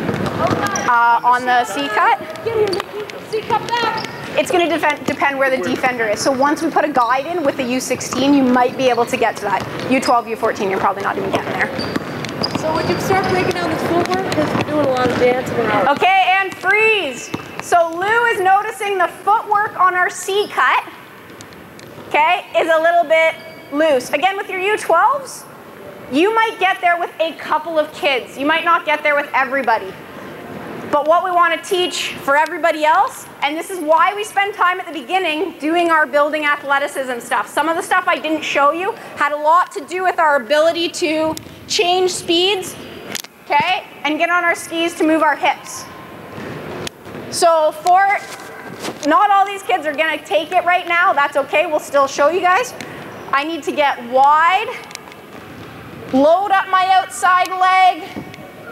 On the C cut? Get here, Nikki. C cut back. It's going to depend where the defender is. So once we put a guide in with the U16, you might be able to get to that. U12, U14, you're probably not even getting there. So when you start breaking down this footwork, because we're doing a lot of dancing around. Okay, and freeze. So Lou is noticing the footwork on our C cut, okay, is a little bit loose. Again, with your U12s, you might get there with a couple of kids. You might not get there with everybody. But what we want to teach for everybody else, and this is why we spend time at the beginning doing our building athleticism stuff. Some of the stuff I didn't show you had a lot to do with our ability to change speeds okay? And get on our skis to move our hips. So not all these kids are gonna take it right now. That's okay, we'll still show you guys. I need to get wide, load up my outside leg,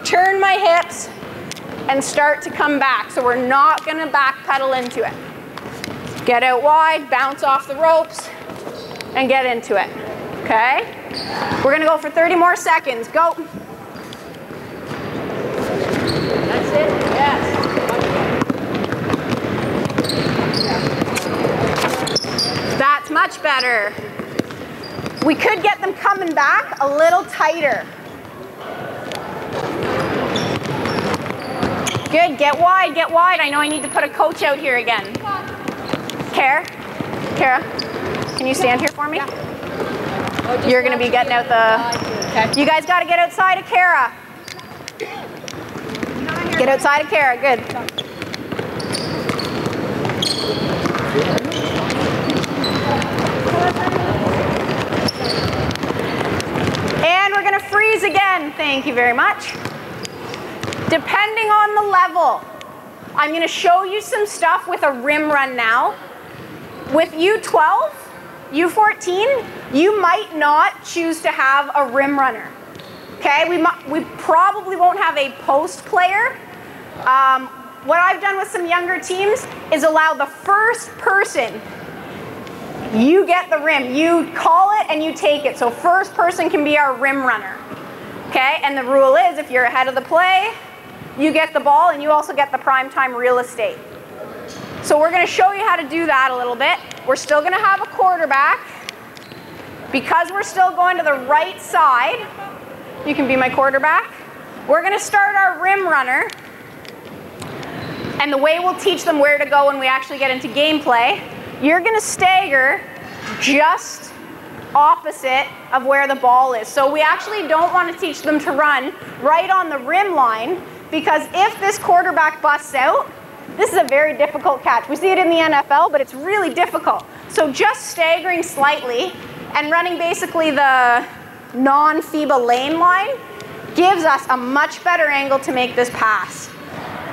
turn my hips, and start to come back. So we're not gonna back pedal into it. Get out wide, bounce off the ropes, and get into it, okay? We're gonna go for 30 more seconds, go. That's it, yes. That's much better. We could get them coming back a little tighter. Good, get wide, get wide. I know I need to put a coach out here again. Kara, can you stand here for me? You're gonna be getting out the, you guys gotta get outside of Kara. Get outside of Kara, good. And we're gonna freeze again, thank you very much. Depending on the level, I'm gonna show you some stuff with a rim run now. With U12, U14, you might not choose to have a rim runner. Okay, we probably won't have a post player. What I've done with some younger teams is allow the first person, you get the rim, you call it and you take it. So first person can be our rim runner. Okay, and the rule is if you're ahead of the play, you get the ball and you also get the prime time real estate. So we're gonna show you how to do that a little bit. We're still gonna have a quarterback. Because we're still going to the right side, you can be my quarterback. We're gonna start our rim runner. And the way we'll teach them where to go when we actually get into gameplay, you're gonna stagger just opposite of where the ball is. So we actually don't want to teach them to run right on the rim line, because if this quarterback busts out, this is a very difficult catch. We see it in the NFL, but it's really difficult. So just staggering slightly and running basically the non-FIBA lane line gives us a much better angle to make this pass.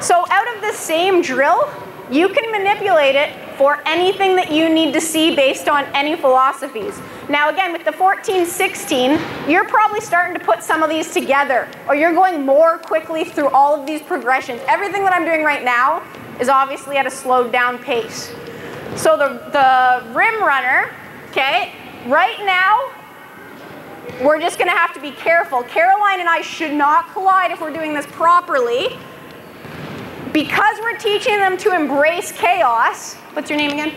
So out of the same drill, you can manipulate it for anything that you need to see based on any philosophies. Now again, with the 14-16, you're probably starting to put some of these together, or you're going more quickly through all of these progressions. Everything that I'm doing right now is obviously at a slowed down pace. So the rim runner, okay, right now, we're just gonna have to be careful. Caroline and I should not collide if we're doing this properly. Because we're teaching them to embrace chaos. What's your name again?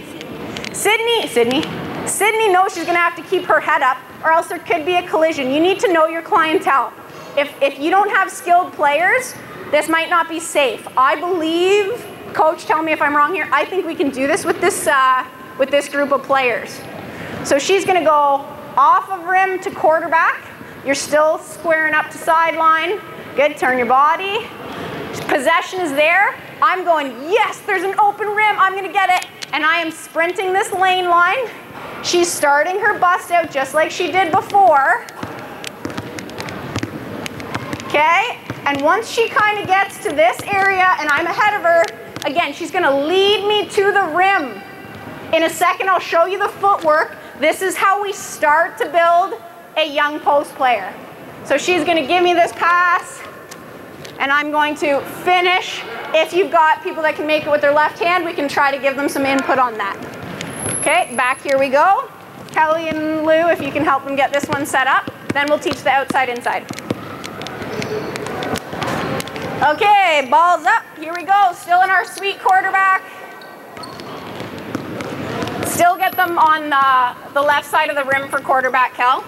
Sydney. Sydney knows she's gonna have to keep her head up, or else there could be a collision. You need to know your clientele. If you don't have skilled players, this might not be safe. I believe, coach, tell me if I'm wrong here, I think we can do this with this group of players. So she's gonna go off of rim to quarterback. You're still squaring up to sideline. Good, turn your body. Possession is there. I'm going, yes, there's an open rim, I'm gonna get it. And I am sprinting this lane line. She's starting her bust out just like she did before. Okay, and once she kind of gets to this area and I'm ahead of her, again, she's gonna lead me to the rim. In a second, I'll show you the footwork. This is how we start to build a young post player. So she's gonna give me this pass, and I'm going to finish. If you've got people that can make it with their left hand, we can try to give them some input on that. Okay, back here we go. Kelly and Lou, if you can help them get this one set up, then we'll teach the outside inside. Okay, balls up, here we go. Still in our sweet quarterback. Still get them on the left side of the rim for quarterback, Kel.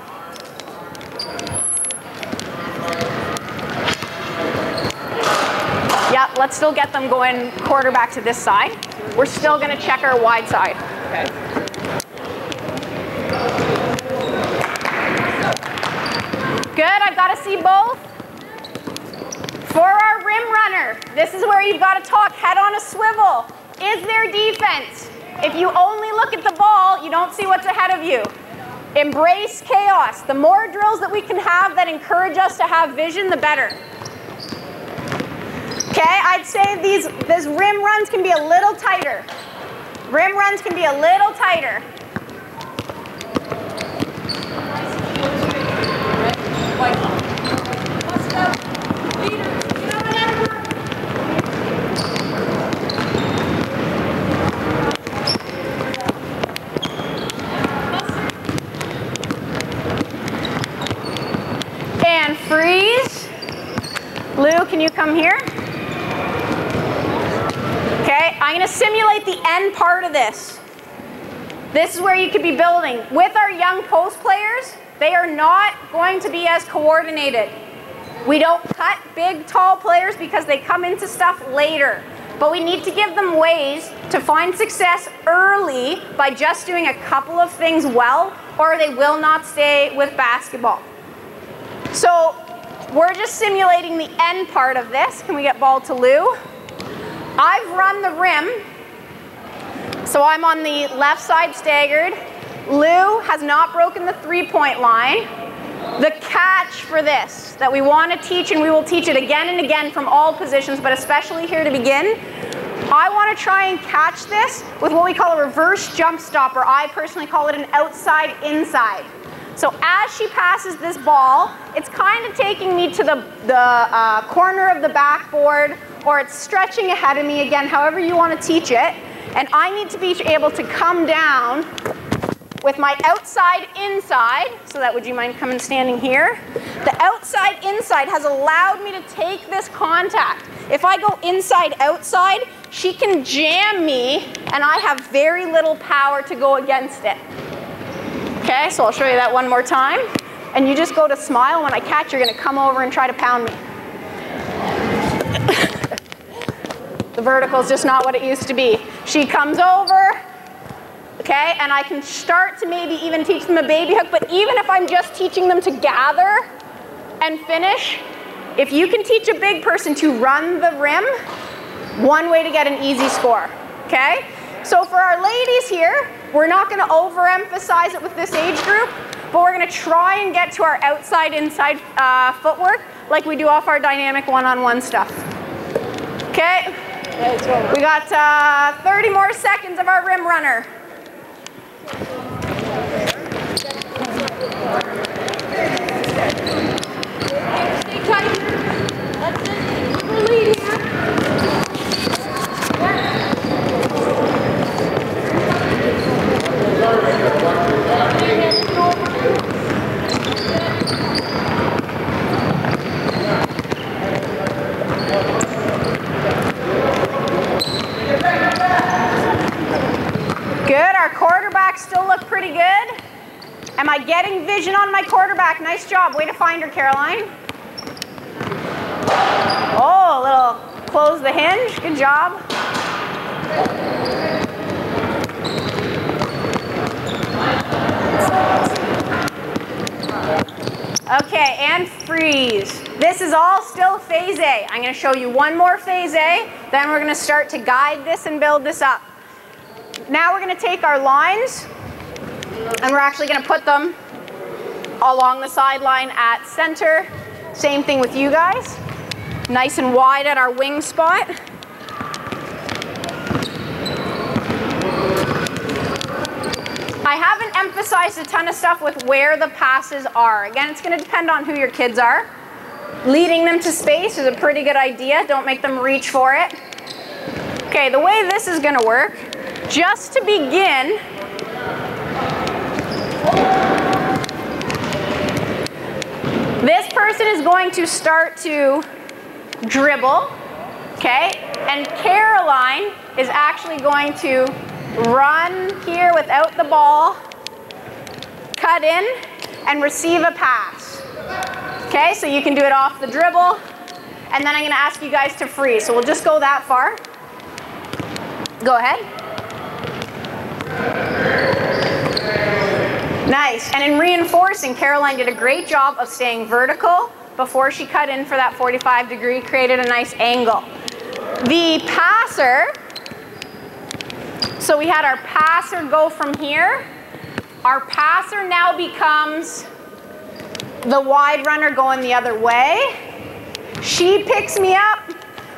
Yep, let's still get them going quarterback to this side. We're still gonna check our wide side. Okay. Good, I've got to see both. For our rim runner, this is where you've got to talk head on a swivel. Is there defense? If you only look at the ball, you don't see what's ahead of you. Embrace chaos. The more drills that we can have that encourage us to have vision, the better. Okay, I'd say these rim runs can be a little tighter. Rim runs can be a little tighter. And freeze. Lou, can you come here? Okay, I'm going to simulate the end part of this. This is where you could be building. With our young post players, they are not going to be as coordinated. We don't cut big, tall players because they come into stuff later. But we need to give them ways to find success early by just doing a couple of things well, or they will not stay with basketball. So we're just simulating the end part of this. Can we get ball to Lou? I've run the rim, so I'm on the left side staggered. Lou has not broken the three-point line. The catch for this that we want to teach, and we will teach it again and again from all positions, but especially here to begin, I want to try and catch this with what we call a reverse jump stop, or I personally call it an outside inside. So as she passes this ball, it's kind of taking me to the corner of the backboard, or it's stretching ahead of me, again, however you want to teach it. And I need to be able to come down with my outside inside, so that, would you mind coming standing here? The outside inside has allowed me to take this contact. If I go inside outside, she can jam me, and I have very little power to go against it. Okay, so I'll show you that one more time. And you just go to smile. When I catch, you're going to come over and try to pound me. The vertical is just not what it used to be. She comes over, okay, and I can start to maybe even teach them a baby hook, but even if I'm just teaching them to gather and finish, if you can teach a big person to run the rim, one way to get an easy score, okay? So for our ladies here, we're not going to overemphasize it with this age group, but we're going to try and get to our outside-inside footwork like we do off our dynamic one-on-one stuff. Okay? We got 30 more seconds of our rim runner. Stay tight. That's it. We're leading here. Good, our quarterbacks still look pretty good. Am I getting vision on my quarterback? Nice job, way to find her, Caroline. Oh, a little close the hinge, good job. Okay, and freeze. This is all still phase A. I'm going to show you one more phase A, then we're going to start to guide this and build this up. Now we're going to take our lines, and we're actually going to put them along the sideline at center. Same thing with you guys. Nice and wide at our wing spot. I haven't emphasized a ton of stuff with where the passes are. Again, it's going to depend on who your kids are. Leading them to space is a pretty good idea. Don't make them reach for it. Okay, the way this is going to work, just to begin, this person is going to start to dribble, okay? And Caroline is actually going to run here without the ball, cut in, and receive a pass. Okay, so you can do it off the dribble, and then I'm going to ask you guys to freeze. So we'll just go that far. Go ahead. Nice, and in reinforcing, Caroline did a great job of staying vertical before she cut in for that 45-degree, created a nice angle. The passer, so we had our passer go from here. Our passer now becomes the wide runner going the other way. She picks me up.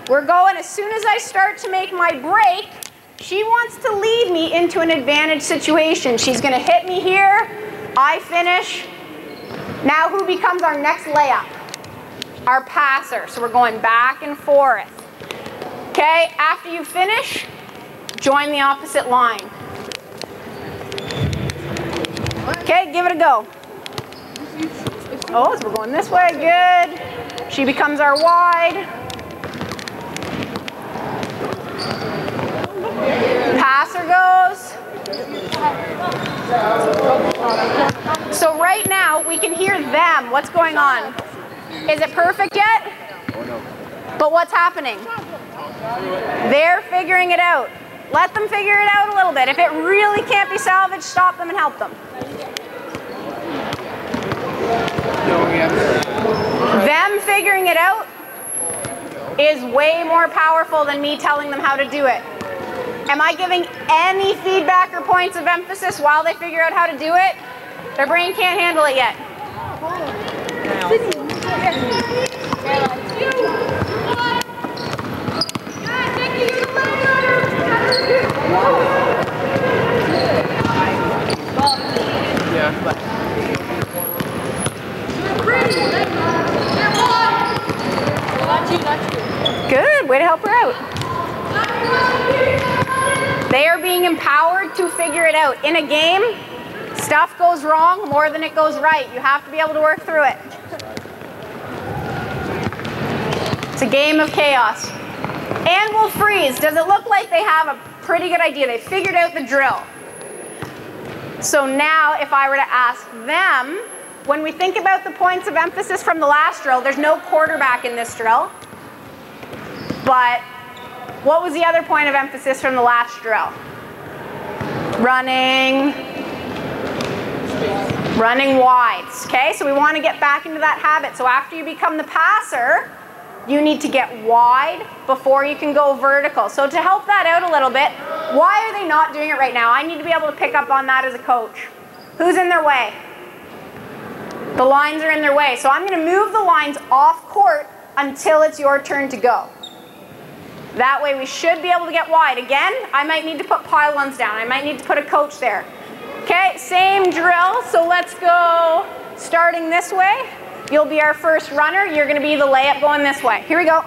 We're going as soon as I start to make my break. She wants to lead me into an advantage situation. She's going to hit me here. I finish. Now who becomes our next layup? Our passer. So we're going back and forth. Okay, after you finish, join the opposite line. Okay, give it a go. Oh, so we're going this way, good. She becomes our wide. Passer goes. So right now, we can hear them. What's going on? Is it perfect yet? But what's happening? They're figuring it out. Let them figure it out a little bit. If it really can't be salvaged, stop them and help them. Them figuring it out is way more powerful than me telling them how to do it. Am I giving any feedback or points of emphasis while they figure out how to do it? Their brain can't handle it yet. Good, way to help her out. They are being empowered to figure it out. In a game, stuff goes wrong more than it goes right. You have to be able to work through it. It's a game of chaos. And we'll freeze. Does it look like they have a pretty good idea? They figured out the drill. So now if I were to ask them, when we think about the points of emphasis from the last drill, there's no quarterback in this drill. But what was the other point of emphasis from the last drill? Running wide. Okay, so we want to get back into that habit. So after you become the passer, you need to get wide before you can go vertical. So to help that out a little bit, why are they not doing it right now? I need to be able to pick up on that as a coach. Who's in their way? The lines are in their way. So I'm going to move the lines off court until it's your turn to go. That way we should be able to get wide. Again, I might need to put pylons down. I might need to put a coach there. Okay, same drill. So let's go starting this way. You'll be our first runner. You're going to be the layup going this way. Here we go.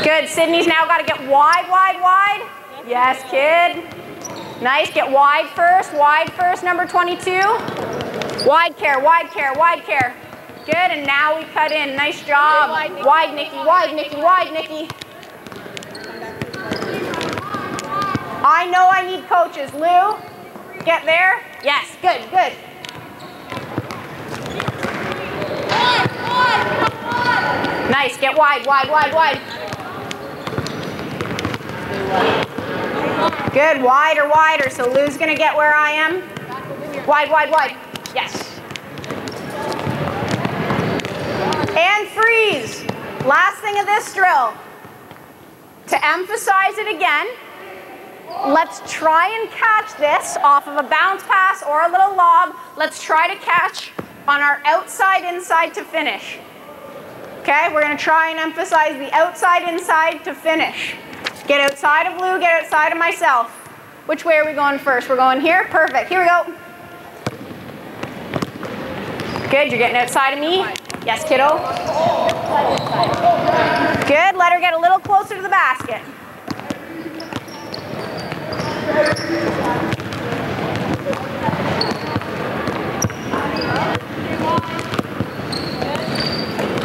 Good. Sydney's now got to get wide, wide, wide. Yes, kid. Nice. Get wide first. Wide first, number 22. Wide care, wide care, wide care. Good, and now we cut in. Nice job. Wide, Nikki, wide, Nikki, wide, Nikki. I know I need coaches. Lou, get there. Yes, good, good. Nice, get wide, wide, wide, wide. Good, wider, wider. So Lou's gonna get where I am. Wide, wide, wide. Yes. And freeze. Last thing of this drill. To emphasize it again, let's try and catch this off of a bounce pass or a little lob. Let's try to catch on our outside inside to finish. Okay, we're going to try and emphasize the outside inside to finish. Get outside of Lou, get outside of myself. Which way are we going first? We're going here? Perfect. Here we go. Good, you're getting outside of me. Yes, kiddo. Good, let her get a little closer to the basket.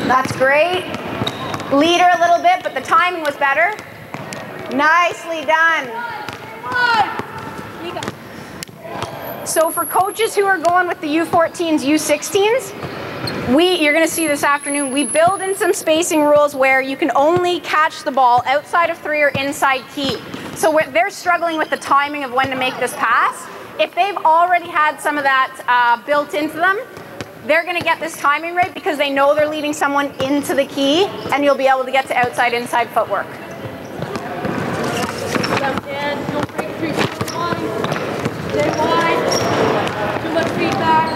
That's great. Lead her a little bit, but the timing was better. Nicely done. So for coaches who are going with the U14s, U16s, you're going to see this afternoon, we build in some spacing rules where you can only catch the ball outside of 3 or inside key. So they're struggling with the timing of when to make this pass. If they've already had some of that built into them, they're going to get this timing right because they know they're leading someone into the key, and you'll be able to get to outside-inside footwork. Don't break 3, 4, 1. Stay wide. Too much feedback.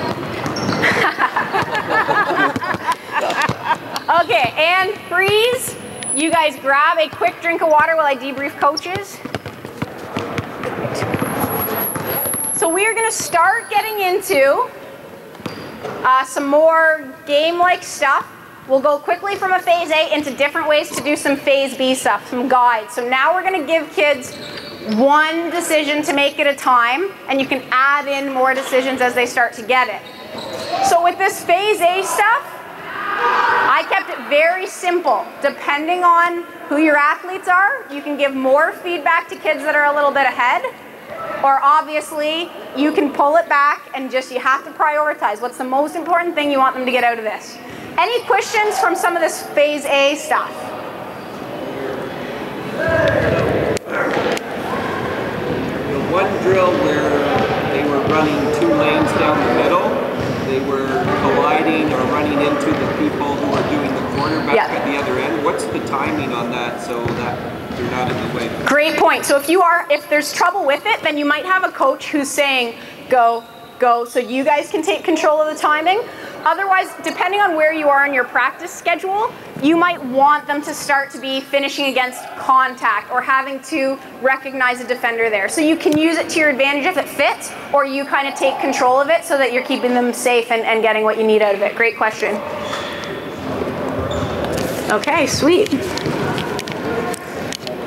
Okay, and freeze. you guys grab a quick drink of water while I debrief coaches. So we are going to start getting into some more game-like stuff. We'll go quickly from a phase A into different ways to do some phase B stuff, some guides. So now we're going to give kids one decision to make at a time, and you can add in more decisions as they start to get it. So with this phase A stuff, I kept it very simple. Depending on who your athletes are, you can give more feedback to kids that are a little bit ahead, or obviously you can pull it back and just, you have to prioritize. What's the most important thing you want them to get out of this? Any questions from some of this phase A stuff? The one drill where they were running 2 lanes down the middle, they were colliding or running into the people who were doing the quarterback at the other end. What's the timing on that so that they're not in the way? Great point. So if there's trouble with it, then you might have a coach who's saying, go, go, so you guys can take control of the timing. Otherwise, depending on where you are in your practice schedule, you might want them to start to be finishing against contact or having to recognize a defender there. So you can use it to your advantage if it fits, or you kind of take control of it so that you're keeping them safe and getting what you need out of it. Great question. Okay, sweet.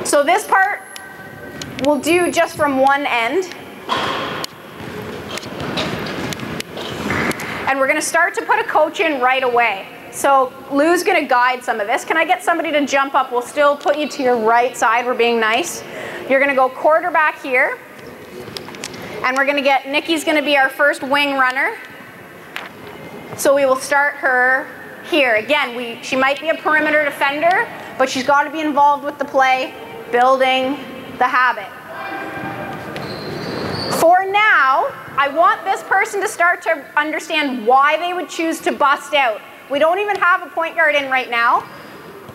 So this part we'll do just from one end. And we're going to start to put a coach in right away. So Lou's going to guide some of this. Can I get somebody to jump up? We'll still put you to your right side. We're being nice. You're going to go quarterback here. And we're going to get, Nikki's going to be our first wing runner. So we will start her here. Again, she might be a perimeter defender, but she's got to be involved with the play, building the habit. For now, I want this person to start to understand why they would choose to bust out. We don't even have a point guard in right now.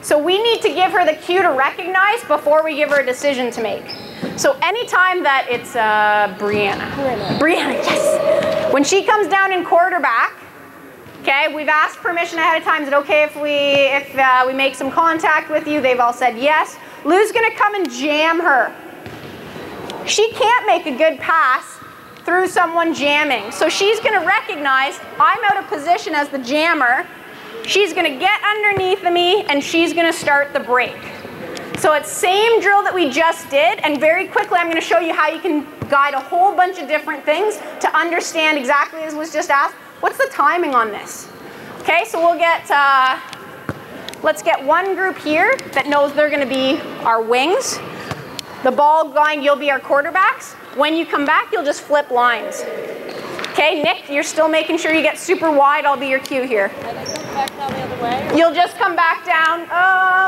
So we need to give her the cue to recognize before we give her a decision to make. So anytime that it's Brianna, yes. When she comes down in quarterback, okay, we've asked permission ahead of time. Is it okay if we make some contact with you? They've all said yes. Lou's gonna come and jam her. She can't make a good pass through someone jamming. So she's gonna recognize I'm out of position as the jammer. She's gonna get underneath of me and she's gonna start the break. So it's same drill that we just did, and very quickly I'm gonna show you how you can guide a whole bunch of different things to understand exactly as was just asked. What's the timing on this? Okay, so we'll get, let's get one group here that knows they're gonna be our wings. The ball line, you'll be our quarterbacks. When you come back, you'll just flip lines. Okay, Nick, you're still making sure you get super wide. I'll be your cue here. And I come back down the other way? You'll just come back down.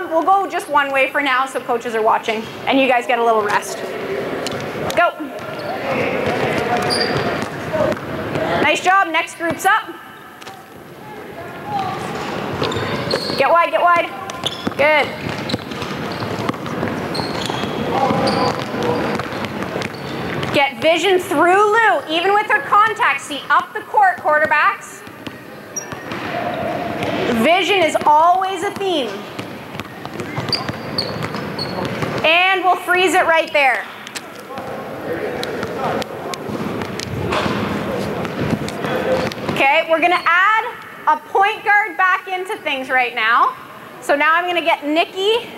We'll go just one way for now so coaches are watching. And you guys get a little rest. Go. Nice job. Next group's up. Get wide, get wide. Good. Get vision through Lou, even with her contact. See up the court, quarterbacks. Vision is always a theme. And we'll freeze it right there. Okay, we're gonna add a point guard back into things right now. So now I'm gonna get Nikki.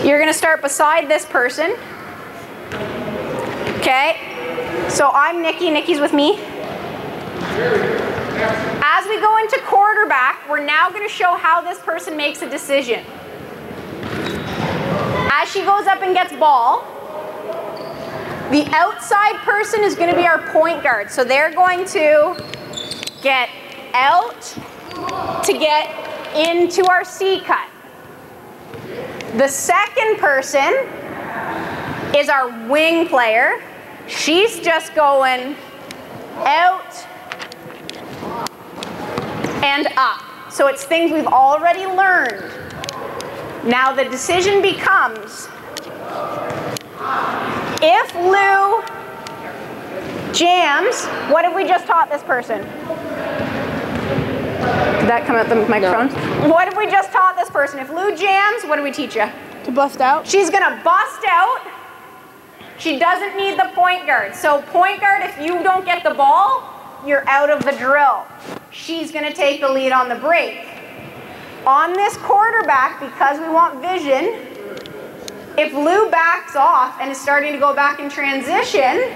You're gonna start beside this person. Okay, so I'm Nikki, Nikki's with me. As we go into quarterback, we're now gonna show how this person makes a decision. As she goes up and gets ball, the outside person is gonna be our point guard. So they're going to get out to get into our C cut. The second person is our wing player. She's just going out and up. So it's things we've already learned. Now the decision becomes, if Lou jams, what have we just taught this person? Did that come out the microphone? No. What have we just taught this person? If Lou jams, what do we teach you? To bust out? She's gonna bust out. She doesn't need the point guard. So point guard, if you don't get the ball, you're out of the drill. She's gonna take the lead on the break. On this quarterback, because we want vision, if Lou backs off and is starting to go back in transition,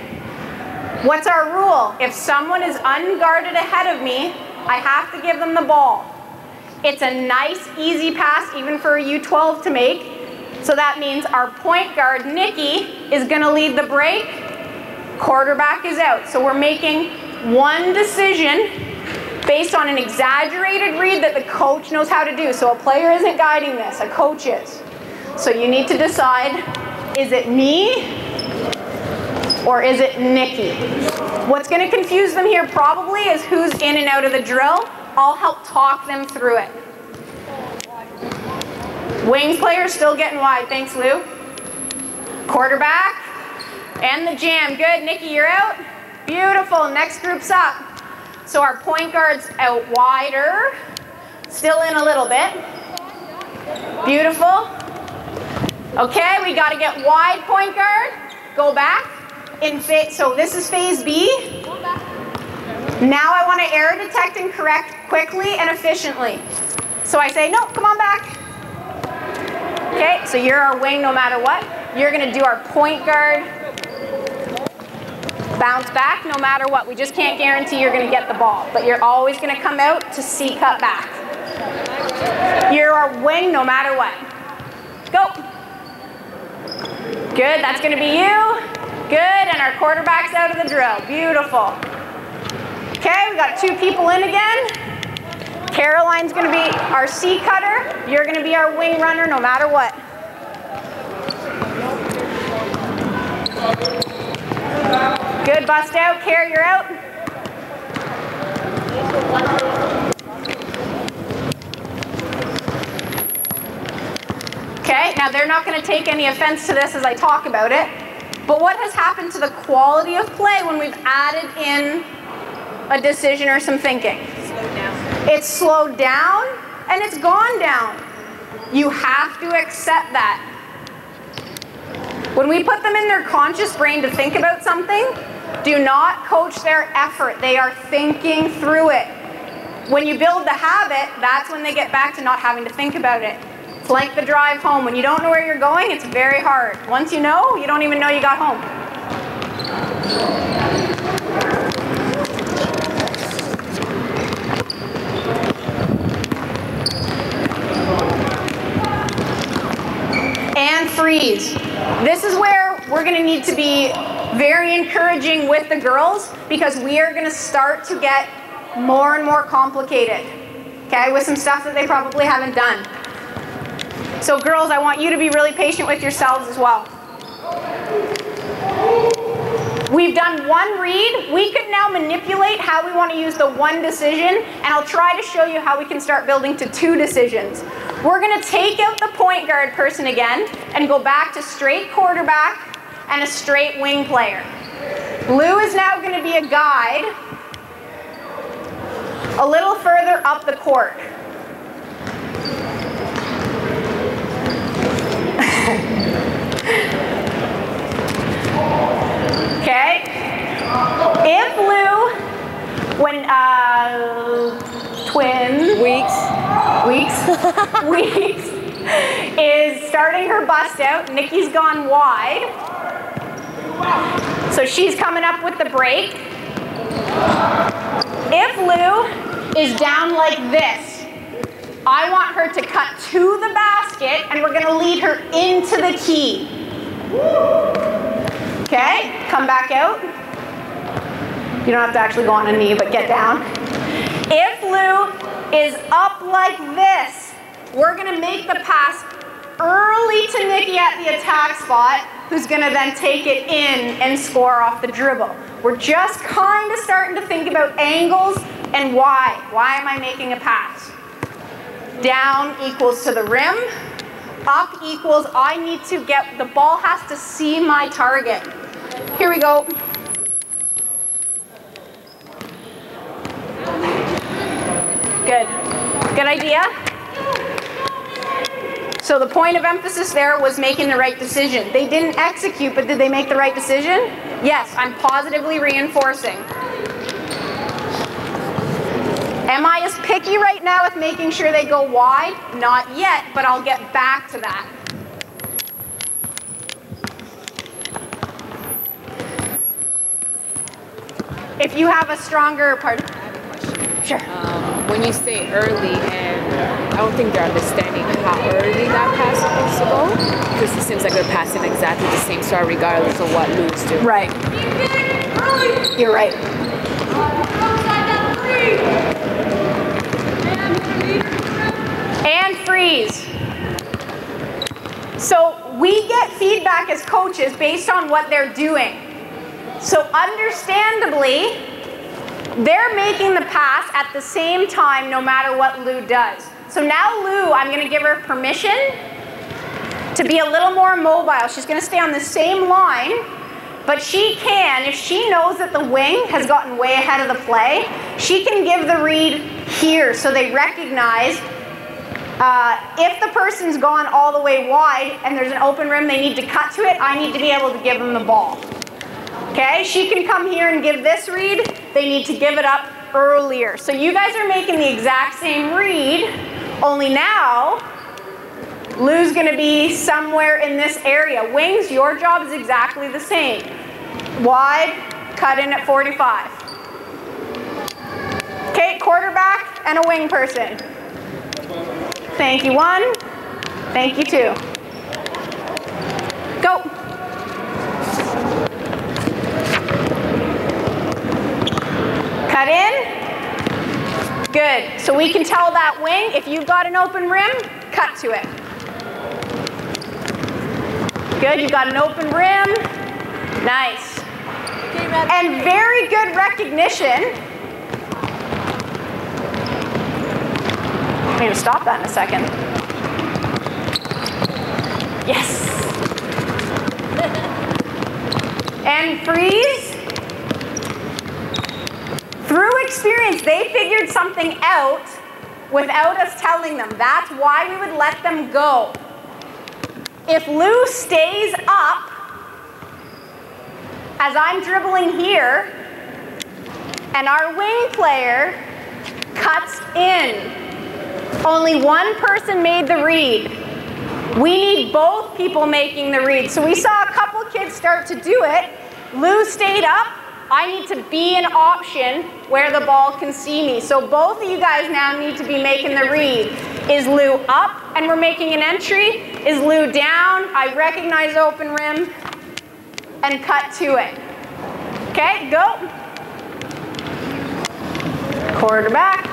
what's our rule? If someone is unguarded ahead of me, I have to give them the ball. It's a nice, easy pass, even for a U12 to make. So that means our point guard, Nikki, is gonna lead the break. Quarterback is out. So we're making one decision based on an exaggerated read that the coach knows how to do. So a player isn't guiding this, a coach is. So you need to decide, is it me or is it Nikki? What's gonna confuse them here probably is who's in and out of the drill. I'll help talk them through it. Wings player still getting wide, thanks Lou. Quarterback, and the jam, good, Nikki, you're out. Beautiful, next group's up. So our point guard's out wider, still in a little bit. Beautiful. Okay, we gotta get wide point guard, go back. So this is phase B. Now I wanna error detect and correct quickly and efficiently. So I say, no, come on back. Okay, so you're our wing no matter what. You're gonna do our point guard. Bounce back no matter what. We just can't guarantee you're gonna get the ball, but you're always gonna come out to see cut back. You're our wing no matter what. Go. Good, that's gonna be you. Good, and our quarterback's out of the drill. Beautiful. Okay, we got 2 people in again. Caroline's gonna be our C cutter. You're gonna be our wing runner no matter what. Good, bust out, Care, you're out. Okay, now they're not gonna take any offense to this as I talk about it, but what has happened to the quality of play when we've added in a decision or some thinking? It's slowed down and it's gone down. You have to accept that. When we put them in their conscious brain to think about something, do not coach their effort. They are thinking through it. When you build the habit, that's when they get back to not having to think about it. It's like the drive home. When you don't know where you're going, it's very hard. Once you know, you don't even know you got home. And freeze. This is where we're gonna need to be very encouraging with the girls because we are gonna start to get more and more complicated, okay, with some stuff that they probably haven't done. So girls, I want you to be really patient with yourselves as well. We've done one read. We could now manipulate how we want to use the one decision, and I'll try to show you how we can start building to 2 decisions. We're going to take out the point guard person again and go back to straight quarterback and a straight wing player. Lou is now going to be a guide a little further up the court. Okay? If Lou, when Weeks is starting her bust out, Nikki's gone wide. So she's coming up with the break. If Lou is down like this, I want her to cut to the basket and we're gonna lead her into the key. Okay, come back out. You don't have to actually go on a knee, but get down. If Lou is up like this, we're gonna make the pass early to Nikki at the attack spot, who's gonna then take it in and score off the dribble. We're just kind of starting to think about angles and why. Why am I making a pass? Down equals to the rim. Up equals I need to get, the ball has to see my target. Here we go. Good. Good idea? So the point of emphasis there was making the right decision. They didn't execute, but did they make the right decision? Yes, I'm positively reinforcing. Am I as picky right now with making sure they go wide? Not yet, but I'll get back to that. If you have a stronger, pardon? I have a question. Sure. When you say early, and I don't think they're understanding how early that pass is supposed to go, because it seems like they're passing exactly the same start regardless of what Lou's doing. Right. You're right. And freeze. So we get feedback as coaches based on what they're doing. So understandably, they're making the pass at the same time no matter what Lou does. So now Lou, I'm going to give her permission to be a little more mobile. She's going to stay on the same line, but she can, if she knows that the wing has gotten way ahead of the play, she can give the read here so they recognize if the person's gone all the way wide and there's an open rim they need to cut to it, I need to be able to give them the ball. Okay, she can come here and give this read. They need to give it up earlier. So you guys are making the exact same read, only now Lou's going to be somewhere in this area. Wings, your job is exactly the same. Wide, cut in at 45. Okay, quarterback and a wing person. Thank you, 1. Thank you, 2. Go. Cut in. Good. So we can tell that wing, if you've got an open rim, cut to it. Good, you've got an open rim. Nice. And very good recognition. I'm going to stop that in a second. Yes. And freeze. Through experience, they figured something out without us telling them. That's why we would let them go. If Lou stays up, as I'm dribbling here, and our wing player cuts in, only one person made the read. We need both people making the read. So we saw a couple kids start to do it. Lou stayed up. I need to be an option where the ball can see me. So both of you guys now need to be making the read. Is Lou up and we're making an entry? Is Lou down? I recognize open rim and cut to it. Okay, go. Quarterback.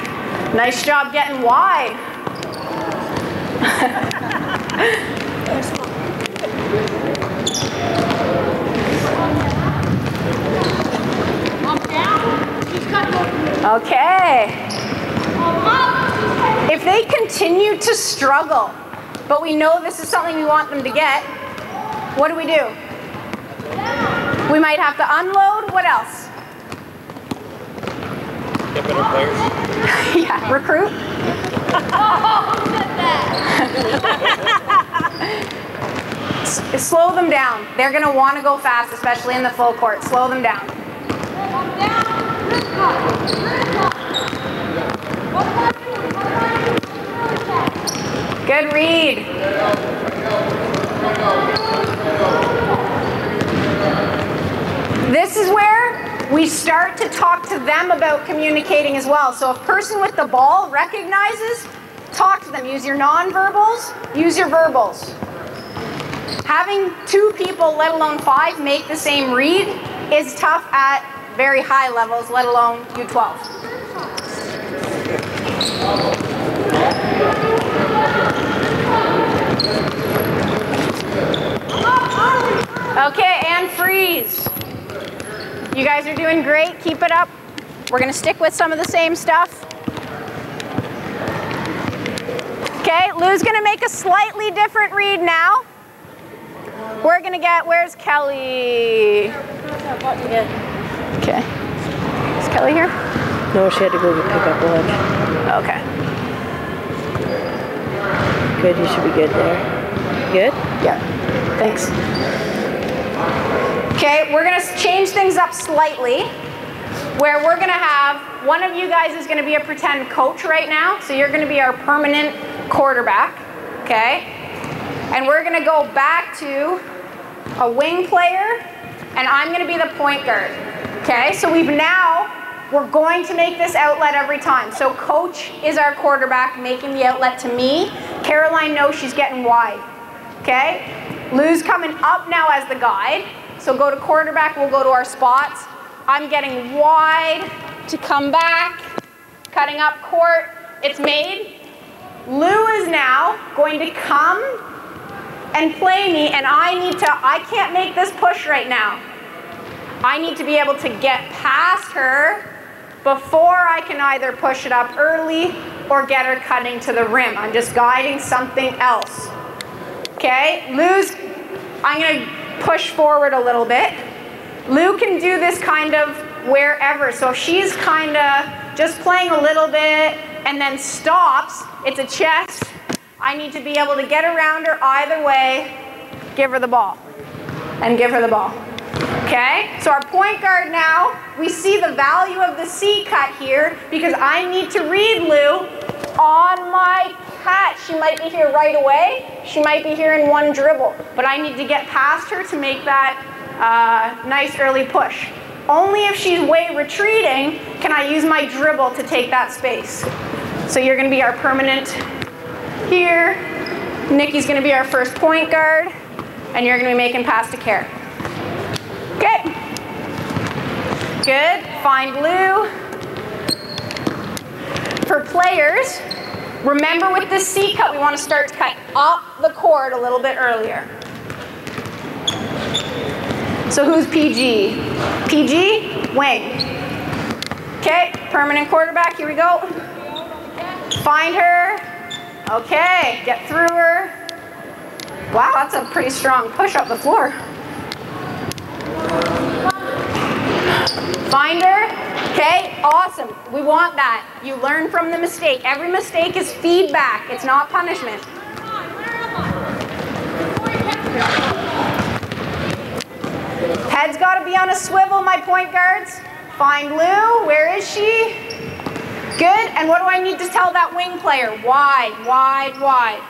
Nice job getting wide. Okay. If they continue to struggle, but we know this is something we want them to get, what do? We might have to unload. What else? Get better players. Yeah, recruit. Slow them down. They're going to want to go fast, especially in the full court. Slow them down. Good read. This is where we start to talk to them about communicating as well. So if person with the ball recognizes, talk to them. Use your non-verbals, use your verbals. Having 2 people, let alone 5, make the same read is tough at very high levels, let alone U12. Okay, and freeze. You guys are doing great. Keep it up. We're going to stick with some of the same stuff. Okay, Lou's going to make a slightly different read now. We're going to get, where's Kelly? Okay. Is Kelly here? No, she had to go pick up lunch. Okay. 'Cause she had to go pick up lunch. Okay. No, she had to go pick up lunch. Okay. Good, you should be good there. Good? Yeah, thanks. Okay, we're gonna change things up slightly, where we're gonna have, one of you guys is gonna be a pretend coach right now, so you're gonna be our permanent quarterback, okay? And we're gonna go back to a wing player, and I'm gonna be the point guard, okay? So we're going to make this outlet every time. So coach is our quarterback, making the outlet to me. Caroline knows she's getting wide, okay? Lou's coming up now as the guide. So go to quarterback, we'll go to our spots. I'm getting wide to come back, cutting up court, it's made. Lou is now going to come and play me, and I can't make this push right now. I need to be able to get past her before I can either push it up early or get her cutting to the rim. I'm just guiding something else. Okay, I'm gonna push forward a little bit. Lou can do this kind of wherever. So if she's kind of just playing a little bit and then stops, it's a chest. I need to be able to get around her either way, give her the ball, and give her the ball. Okay, so our point guard now, we see the value of the C cut here because I need to read Lou on my cut. She might be here right away. She might be here in one dribble, but I need to get past her to make that nice early push. Only if she's way retreating can I use my dribble to take that space. So you're gonna be our permanent here. Nikki's gonna be our first point guard, and you're gonna be making pass to Care. Okay. Good. Find Lou. For players, remember with this C cut, we want to start to cut up the court a little bit earlier. So who's PG? PG, wing. Okay, permanent quarterback, here we go. Find her. Okay, get through her. Wow, that's a pretty strong push up the floor. Find her. Okay, awesome. We want that. You learn from the mistake. Every mistake is feedback. It's not punishment. Head's got to be on a swivel, my point guards. Find Lou. Where is she? Good. And what do I need to tell that wing player? Wide, wide, wide.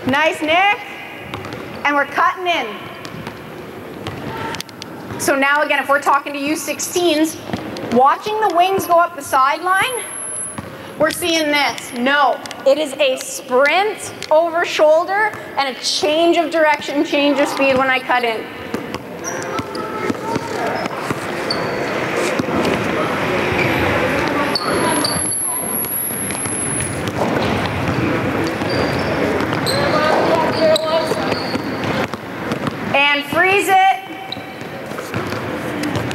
Nice, Nick. And we're cutting in. So now again, if we're talking to U16s, watching the wings go up the sideline, we're seeing this. No, it is a sprint over shoulder and a change of direction, change of speed when I cut in. And freeze it.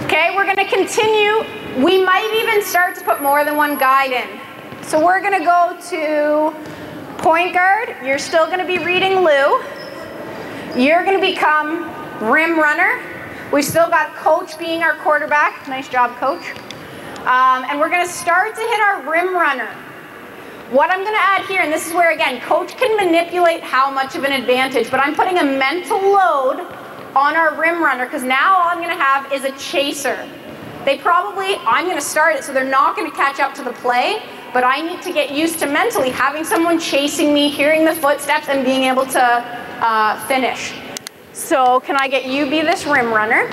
Okay, we're going to continue. We might even start to put more than one guide in. So we're going to go to point guard. You're still going to be reading Lou. You're going to become rim runner. We've still got coach being our quarterback. Nice job, coach. And we're going to start to hit our rim runner. What I'm going to add here, and this is where, again, coach can manipulate how much of an advantage, but I'm putting a mental load on our rim runner because now all I'm going to have is a chaser. I'm going to start it so they're not going to catch up to the play, but I need to get used to mentally having someone chasing me, hearing the footsteps, and being able to finish. So can I get you be this rim runner?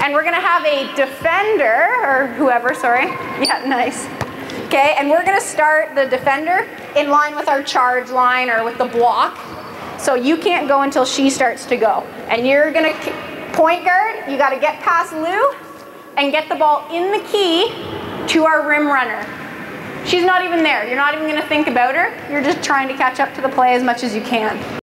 And we're going to have a defender, or whoever, sorry. Yeah, nice. Okay, and we're going to start the defender in line with our charge line or with the block. So you can't go until she starts to go. And you're going to point guard. You got to get past Lou and get the ball in the key to our rim runner. She's not even there. You're not even going to think about her. You're just trying to catch up to the play as much as you can.